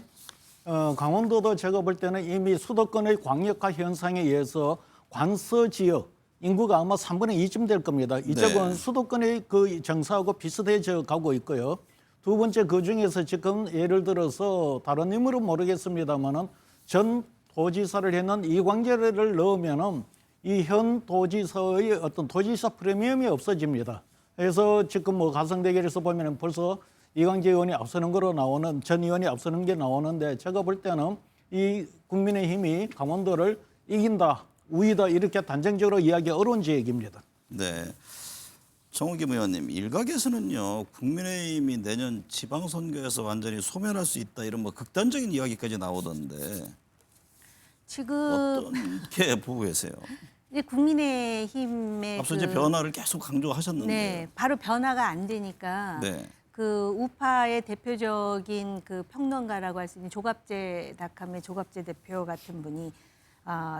강원도도 제가 볼 때는 이미 수도권의 광역화 현상에 의해서 관서 지역 인구가 아마 3분의 2쯤 될 겁니다. 이쪽은 네. 수도권의 그 정사하고 비슷해져 가고 있고요. 두 번째 그 중에서 지금 예를 들어서 다른 의미로 모르겠습니다만은 전 도지사를 했는 이광재를 넣으면은 이 현 도지사의 어떤 도지사 프리미엄이 없어집니다. 그래서 지금 뭐 가성대결에서 보면은 벌써 이광재 의원이 앞서는 거로 나오는 전 의원이 앞서는 게 나오는데 제가 볼 때는 이 국민의힘이 강원도를 이긴다. 우위다 이렇게 단정적으로 이야기 어려운 지역입니다. 네. 정우겸 의원님, 일각에서는요 국민의힘이 내년 지방선거에서 완전히 소멸할 수 있다 이런 뭐 극단적인 이야기까지 나오던데 지금 어떻게 보고 계세요? 이제 국민의힘의 앞서 이제 변화를 계속 강조하셨는데. 네, 바로 변화가 안 되니까 네. 그 우파의 대표적인 그 평론가라고 할 수 있는 조갑재 닷컴의 조갑재 대표 같은 분이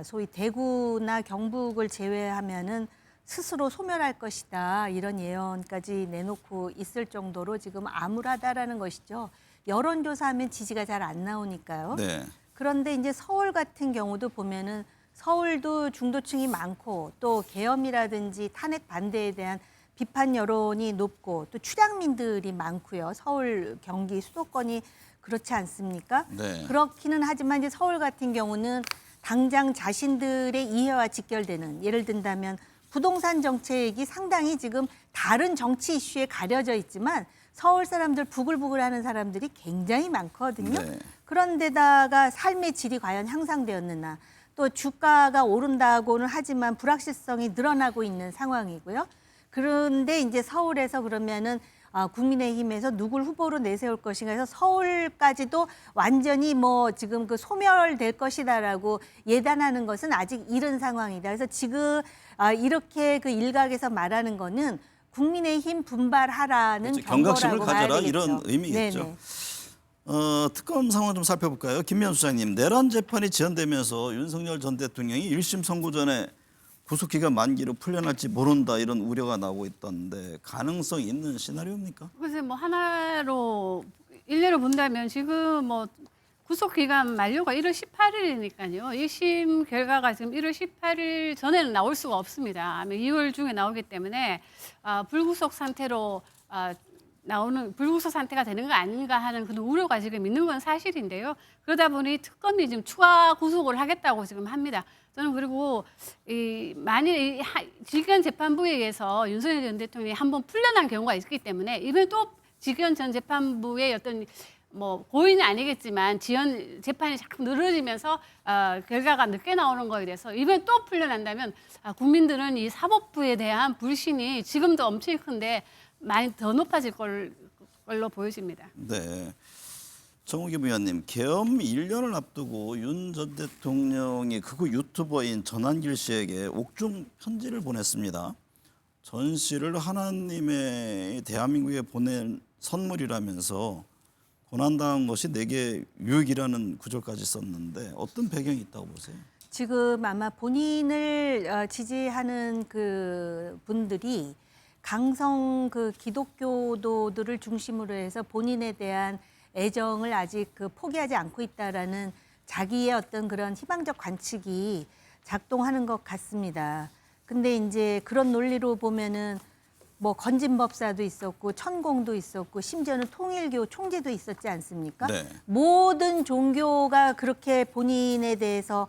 소위 대구나 경북을 제외하면은 스스로 소멸할 것이다 이런 예언까지 내놓고 있을 정도로 지금 암울하다라는 것이죠. 여론조사하면 지지가 잘 안 나오니까요. 네. 그런데 이제 서울 같은 경우도 보면은 서울도 중도층이 많고 또 계엄이라든지 탄핵 반대에 대한 비판 여론이 높고 또 출향민들이 많고요. 서울, 경기, 수도권이 그렇지 않습니까? 네. 그렇기는 하지만 이제 서울 같은 경우는 당장 자신들의 이해와 직결되는 예를 든다면 부동산 정책이 상당히 지금 다른 정치 이슈에 가려져 있지만 서울 사람들 부글부글하는 사람들이 굉장히 많거든요. 네. 그런데다가 삶의 질이 과연 향상되었느냐. 또 주가가 오른다고는 하지만 불확실성이 늘어나고 있는 상황이고요. 그런데 이제 서울에서 그러면은 국민의힘에서 누굴 후보로 내세울 것인가 해서 서울까지도 완전히 뭐 지금 그 소멸될 것이다라고 예단하는 것은 아직 이른 상황이다. 그래서 지금 이렇게 그 일각에서 말하는 거는 국민의힘 분발하라는 그렇죠. 경각심을 경고라고 봐야 가져라 되겠죠. 이런 의미겠죠. 네네. 특검 상황 좀 살펴볼까요? 김미연 수장님, 내란 재판이 지연되면서 윤석열 전 대통령이 1심 선고 전에 구속기간 만기로 풀려날지 모른다 이런 우려가 나오고 있던데 가능성 있는 시나리오입니까? 그래서 뭐 하나로 일례로 본다면 지금 뭐 구속 기간 만료가 1월 18일이니까요. 1심 결과가 지금 1월 18일 전에는 나올 수가 없습니다. 아마 2월 중에 나오기 때문에 불구속 상태로 나오는 불구속 상태가 되는 거 아닌가 하는 그런 우려가 지금 있는 건 사실인데요. 그러다 보니 특검이 지금 추가 구속을 하겠다고 지금 합니다. 저는 그리고 만일 지기현 재판부에 의해서 윤석열 전 대통령이 한번 풀려난 경우가 있기 때문에 이번에 또 지기현 전 재판부의 어떤 뭐 고의는 아니겠지만 지연 재판이 자꾸 늘어지면서 결과가 늦게 나오는 거에 대해서 이번에 또 풀려난다면 국민들은 이 사법부에 대한 불신이 지금도 엄청 큰데 많이 더 높아질 걸로 보여집니다. 네. 정우겸 의원님, 계엄 1년을 앞두고 윤 전 대통령이 극우 유튜버인 전한길 씨에게 옥중 편지를 보냈습니다. 전 씨를 하나님의 대한민국에 보낸 선물이라면서 고난당한 것이 내게 유익이라는 구절까지 썼는데 어떤 배경이 있다고 보세요? 지금 아마 본인을 지지하는 그 분들이 강성 그 기독교도들을 중심으로 해서 본인에 대한 애정을 아직 그 포기하지 않고 있다라는 자기의 어떤 그런 희망적 관측이 작동하는 것 같습니다. 근데 이제 그런 논리로 보면은 뭐 건진법사도 있었고 천공도 있었고 심지어는 통일교 총재도 있었지 않습니까? 네. 모든 종교가 그렇게 본인에 대해서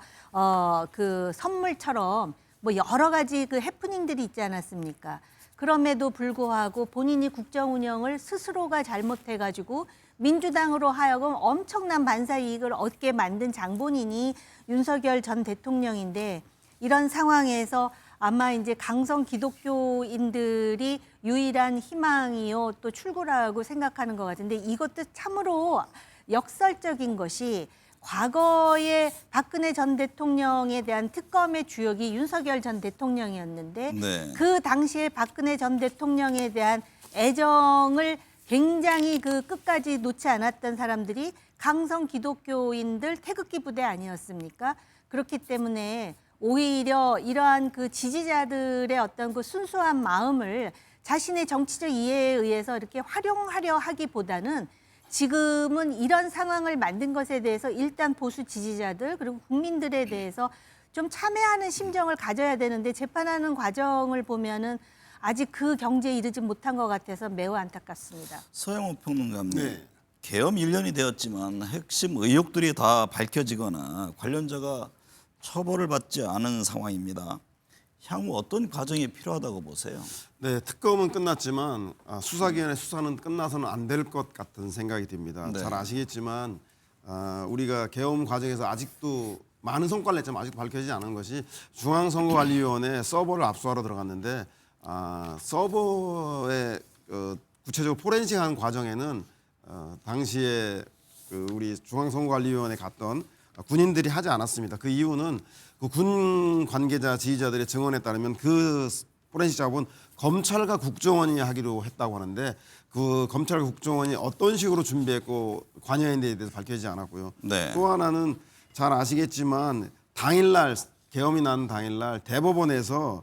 그 선물처럼 뭐 여러 가지 그 해프닝들이 있지 않았습니까? 그럼에도 불구하고 본인이 국정 운영을 스스로가 잘못해가지고 민주당으로 하여금 엄청난 반사 이익을 얻게 만든 장본인이 윤석열 전 대통령인데 이런 상황에서 아마 이제 강성 기독교인들이 유일한 희망이요 또 출구라고 생각하는 것 같은데 이것도 참으로 역설적인 것이 과거에 박근혜 전 대통령에 대한 특검의 주역이 윤석열 전 대통령이었는데 네. 그 당시에 박근혜 전 대통령에 대한 애정을 굉장히 그 끝까지 놓지 않았던 사람들이 강성 기독교인들 태극기 부대 아니었습니까? 그렇기 때문에 오히려 이러한 그 지지자들의 어떤 그 순수한 마음을 자신의 정치적 이해에 의해서 이렇게 활용하려 하기보다는 지금은 이런 상황을 만든 것에 대해서 일단 보수 지지자들 그리고 국민들에 대해서 좀 참여하는 심정을 가져야 되는데 재판하는 과정을 보면은 아직 그 경지에 이르지 못한 것 같아서 매우 안타깝습니다. 서영호 평론가님, 네. 계엄 1년이 되었지만 핵심 의혹들이 다 밝혀지거나 관련자가 처벌을 받지 않은 상황입니다. 향후 어떤 과정이 필요하다고 보세요? 네, 특검은 끝났지만 수사기관의 수사는 끝나서는 안 될 것 같은 생각이 듭니다. 네. 잘 아시겠지만 우리가 계엄 과정에서 아직도 많은 성과를 냈지만 아직도 밝혀지지 않은 것이 중앙선거관리위원회 서버를 압수하러 들어갔는데 서버의 구체적으로 포렌식하는 과정에는 당시에 그 우리 중앙선거관리위원회 갔던 군인들이 하지 않았습니다. 그 이유는 그 군 관계자 지휘자들의 증언에 따르면 그 포렌식 작업은 검찰과 국정원이 하기로 했다고 하는데 그 검찰과 국정원이 어떤 식으로 준비했고 관여했는지에 대해서 밝혀지지 않았고요. 네. 또 하나는 잘 아시겠지만 당일날 계엄이 난 당일날 대법원에서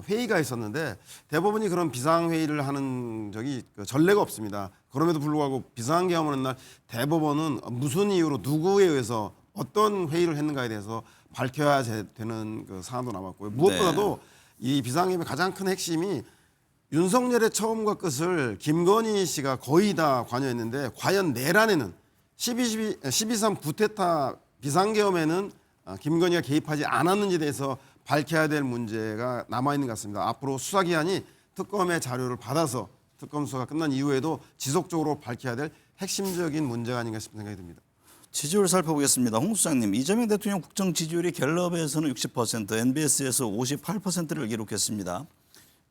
회의가 있었는데 대법원이 그런 비상회의를 하는 적이 전례가 없습니다. 그럼에도 불구하고 비상계엄을 하는 날 대법원은 무슨 이유로 누구에 의해서 어떤 회의를 했는가에 대해서 밝혀야 되는 그 사안도 남았고요. 무엇보다도 이 비상계엄의 가장 큰 핵심이 윤석열의 처음과 끝을 김건희 씨가 거의 다 관여했는데 과연 내란에는 12.3 구테타 비상계엄에는 김건희가 개입하지 않았는지에 대해서 밝혀야 될 문제가 남아있는 것 같습니다. 앞으로 수사기관이 특검의 자료를 받아서 특검 수사가 끝난 이후에도 지속적으로 밝혀야 될 핵심적인 문제가 아닌가 싶은 생각이 듭니다. 지지율 살펴보겠습니다. 홍 수장님, 이재명 대통령 국정 지지율이 갤럽에서는 60%, NBS에서 58%를 기록했습니다.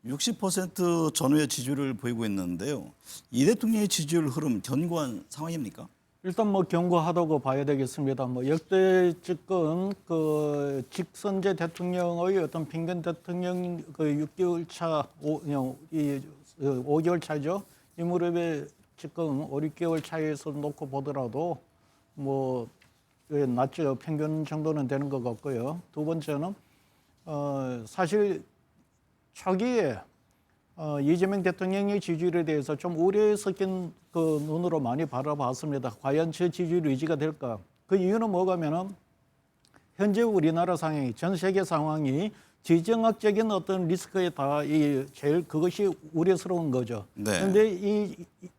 60% 전후의 지지율을 보이고 있는데요. 이 대통령의 지지율 흐름 견고한 상황입니까? 일단 뭐 견고하다고 봐야 되겠습니다. 뭐 역대 집권 그 직선제 대통령의 어떤 평균 대통령 그 6개월 차, 5개월 차죠. 이 무렵에 지금 5, 6개월 차에서 놓고 보더라도 뭐 낮죠. 평균 정도는 되는 것 같고요. 두 번째는 사실 초기에 이재명 대통령의 지지율에 대해서 좀 우려 섞인 그 눈으로 많이 바라봤습니다. 과연 저 지지율 유지가 될까? 그 이유는 뭐냐면은 현재 우리나라 상황이 전 세계 상황이 지정학적인 어떤 리스크에 다 제일 그것이 우려스러운 거죠. 네. 그런데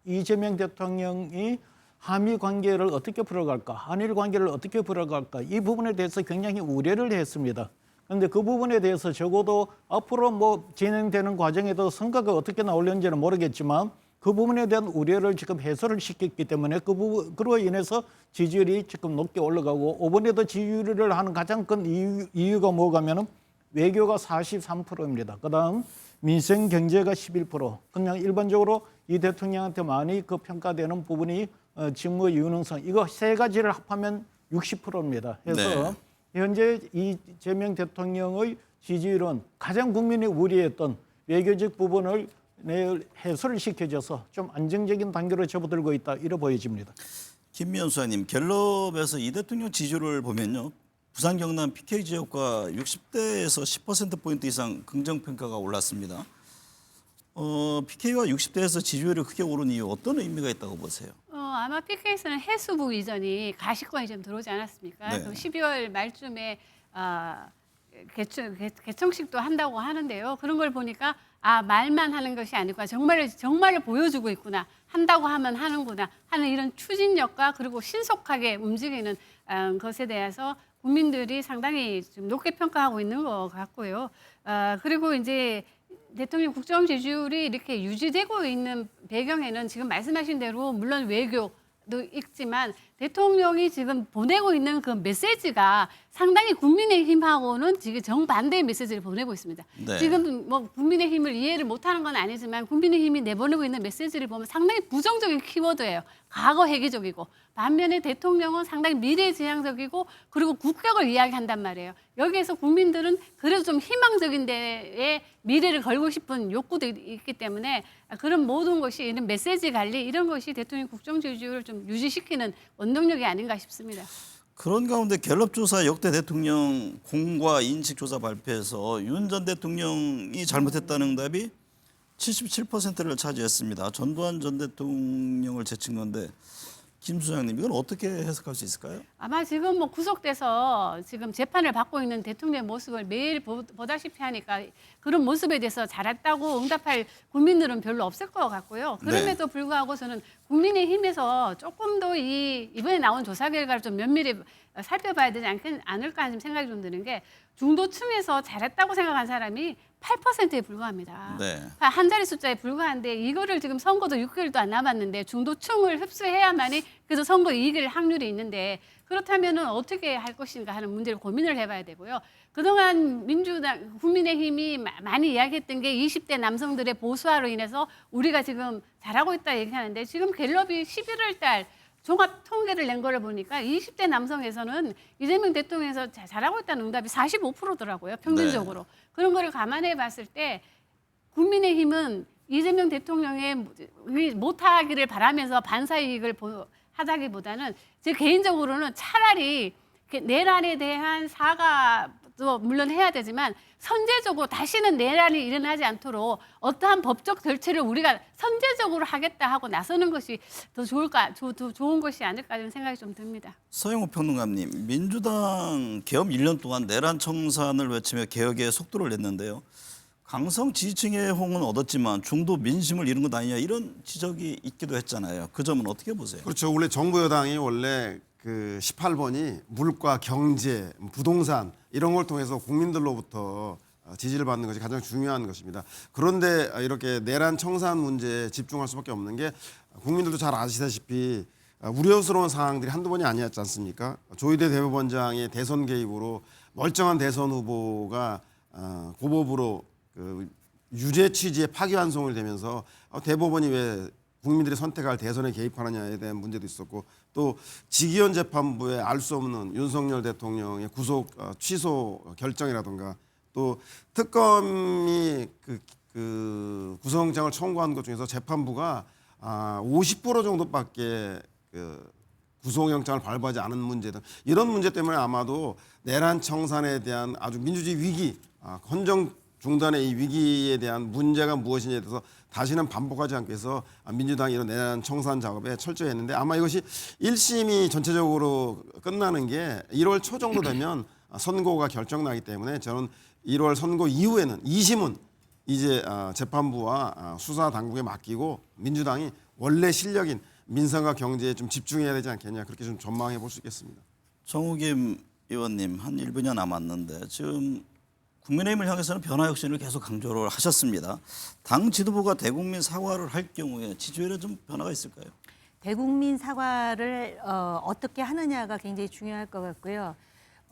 이재명 대통령이 한미 관계를 어떻게 풀어갈까, 한일 관계를 어떻게 풀어갈까 이 부분에 대해서 굉장히 우려를 했습니다. 그런데 그 부분에 대해서 적어도 앞으로 뭐 진행되는 과정에도 성과가 어떻게 나올는지는 모르겠지만 그 부분에 대한 우려를 지금 해소를 시켰기 때문에 그로 인해서 지지율이 지금 높게 올라가고 이번에도 지지율을 하는 가장 큰 이유가 뭐냐면은 외교가 43%입니다. 그다음 민생 경제가 11%. 그냥 일반적으로 이 대통령한테 많이 그 평가되는 부분이 직무 유능성 이거 세 가지를 합하면 60%입니다. 그래서 네. 현재 이재명 대통령의 지지율은 가장 국민이 우려했던 외교적 부분을 해소를 시켜줘서 좀 안정적인 단계로 접어들고 있다 이렇게 보여집니다. 김미연 수사님, 갤럽에서 이 대통령 지지율을 보면요, 부산 경남 PK 지역과 60대에서 10%포인트 이상 긍정평가가 올랐습니다. PK와 60대에서 지지율이 크게 오른 이유 어떤 의미가 있다고 보세요? 아마 PK에서는 해수부 이전이 가시권이 좀 들어오지 않았습니까? 네. 그 12월 말쯤에 개청식도 한다고 하는데요. 그런 걸 보니까 말만 하는 것이 아니고 정말을 보여주고 있구나. 한다고 하면 하는구나 하는 이런 추진력과 그리고 신속하게 움직이는 것에 대해서 국민들이 상당히 좀 높게 평가하고 있는 것 같고요. 그리고 이제 대통령 국정 지지율이 이렇게 유지되고 있는 배경에는 지금 말씀하신 대로 물론 외교도 있지만 대통령이 지금 보내고 있는 그 메시지가 상당히 국민의힘하고는 지금 정반대의 메시지를 보내고 있습니다. 네. 지금 뭐 국민의힘을 이해를 못하는 건 아니지만 국민의힘이 내보내고 있는 메시지를 보면 상당히 부정적인 키워드예요. 과거 회귀적이고 반면에 대통령은 상당히 미래지향적이고 그리고 국격을 이야기한단 말이에요. 여기에서 국민들은 그래도 좀 희망적인 데에 미래를 걸고 싶은 욕구도 있기 때문에 그런 모든 것이 이런 메시지 관리 이런 것이 대통령 국정 지지율을 좀 유지시키는 원동력이 아닌가 싶습니다. 그런 가운데 갤럽조사 역대 대통령 공과 인식조사 발표에서 윤 전 대통령이 잘못했다는 응답이 77%를 차지했습니다. 전두환 전 대통령을 제친 건데 김 소장님 이건 어떻게 해석할 수 있을까요? 아마 지금 뭐 구속돼서 지금 재판을 받고 있는 대통령의 모습을 매일 보다시피 하니까 그런 모습에 대해서 잘했다고 응답할 국민들은 별로 없을 것 같고요. 그럼에도 불구하고 저는 국민의힘에서 조금 더 이번에 나온 조사 결과를 좀 면밀히 살펴봐야 되지 않을까 하는 생각이 좀 드는 게 중도층에서 잘했다고 생각한 사람이 8%에 불과합니다. 네. 한 자리 숫자에 불과한데 이거를 지금 선거도 6개월도 안 남았는데 중도층을 흡수해야만이 그래서 선거 이길 확률이 있는데 그렇다면은 어떻게 할 것인가 하는 문제를 고민을 해봐야 되고요. 그동안 민주당, 국민의힘이 많이 이야기했던 게 20대 남성들의 보수화로 인해서 우리가 지금 잘하고 있다 얘기하는데 지금 갤럽이 11월 달 종합 통계를 낸 거를 보니까 20대 남성에서는 이재명 대통령에서 잘하고 있다는 응답이 45%더라고요. 평균적으로. 네. 그런 거를 감안해 봤을 때 국민의힘은 이재명 대통령의 못하기를 바라면서 반사이익을 하자기보다는 제 개인적으로는 차라리 내란에 대한 사과도 물론 해야 되지만 선제적으로 다시는 내란이 일어나지 않도록 어떠한 법적 절차를 우리가 선제적으로 하겠다 하고 나서는 것이 더 좋은 것이 아닐까 이런 생각이 좀 듭니다. 서영호 평론가님, 민주당 개업 1년 동안 내란 청산을 외치며 개혁에 속도를 냈는데요. 강성 지지층의 호응은 얻었지만 중도 민심을 잃은 것 아니냐 이런 지적이 있기도 했잖아요. 그 점은 어떻게 보세요? 그렇죠. 원래 정부 여당이 원래 그 18번이 물가, 경제, 부동산 이런 걸 통해서 국민들로부터 지지를 받는 것이 가장 중요한 것입니다. 그런데 이렇게 내란 청산 문제에 집중할 수밖에 없는 게 국민들도 잘 아시다시피 우려스러운 상황들이 한두 번이 아니었지 않습니까? 조희대 대법원장의 대선 개입으로 멀쩡한 대선 후보가 고법으로 그 유죄 취지의 파기환송을 되면서 대법원이 왜 국민들이 선택할 대선에 개입하느냐에 대한 문제도 있었고 또 직위원 재판부에 알 수 없는 윤석열 대통령의 구속 취소 결정이라든가 또 특검이 그 구속영장을 청구한 것 중에서 재판부가 50% 정도밖에 그 구속영장을 발부하지 않은 문제 등 이런 문제 때문에 아마도 내란 청산에 대한 아주 민주주의 위기, 헌정 중단의 이 위기에 대한 문제가 무엇이냐에 대해서 다시는 반복하지 않기 위해서 민주당이 이런 내란 청산 작업에 철저히 했는데 아마 이것이 1심이 전체적으로 끝나는 게 1월 초 정도 되면 선고가 결정나기 때문에 저는 1월 선고 이후에는 2심은 이제 재판부와 수사 당국에 맡기고 민주당이 원래 실력인 민생과 경제에 좀 집중해야 되지 않겠냐 그렇게 좀 전망해 볼 수 있겠습니다. 정우김 의원님 한 1분여 남았는데 지금 국민의힘을 향해서는 변화 혁신을 계속 강조를 하셨습니다. 당 지도부가 대국민 사과를 할 경우에 지지율에 좀 변화가 있을까요? 대국민 사과를 어떻게 하느냐가 굉장히 중요할 것 같고요.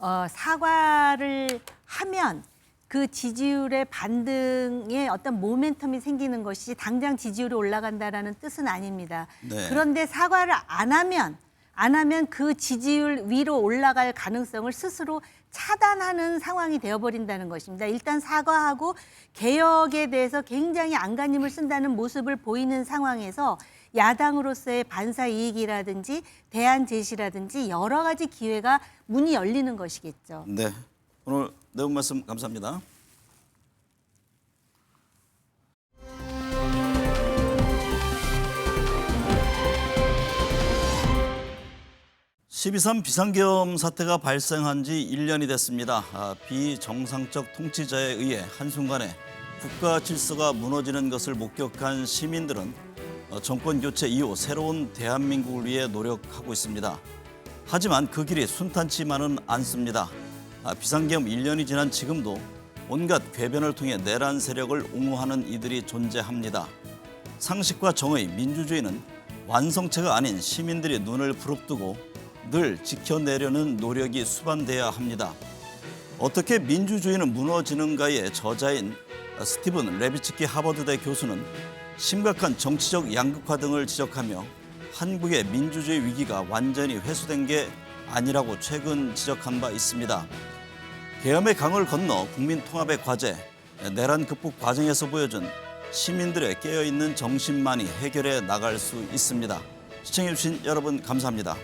사과를 하면 그 지지율의 반등에 어떤 모멘텀이 생기는 것이 당장 지지율이 올라간다라는 뜻은 아닙니다. 네. 그런데 사과를 안 하면 그 지지율 위로 올라갈 가능성을 스스로 차단하는 상황이 되어버린다는 것입니다. 일단 사과하고 개혁에 대해서 굉장히 안간힘을 쓴다는 모습을 보이는 상황에서 야당으로서의 반사 이익이라든지 대안 제시라든지 여러 가지 기회가 문이 열리는 것이겠죠. 네, 오늘 내용 말씀 감사합니다. 12.3 비상계엄 사태가 발생한 지 1년이 됐습니다. 비정상적 통치자에 의해 한순간에 국가 질서가 무너지는 것을 목격한 시민들은 정권 교체 이후 새로운 대한민국을 위해 노력하고 있습니다. 하지만 그 길이 순탄치만은 않습니다. 비상계엄 1년이 지난 지금도 온갖 궤변을 통해 내란 세력을 옹호하는 이들이 존재합니다. 상식과 정의, 민주주의는 완성체가 아닌 시민들의 눈을 부릅뜨고 늘 지켜내려는 노력이 수반돼야 합니다. 어떻게 민주주의는 무너지는가의 저자인 스티븐 레비츠키 하버드대 교수는 심각한 정치적 양극화 등을 지적하며 한국의 민주주의 위기가 완전히 회수된 게 아니라고 최근 지적한 바 있습니다. 계엄의 강을 건너 국민 통합의 과제, 내란 극복 과정에서 보여준 시민들의 깨어있는 정신만이 해결해 나갈 수 있습니다. 시청해주신 여러분 감사합니다.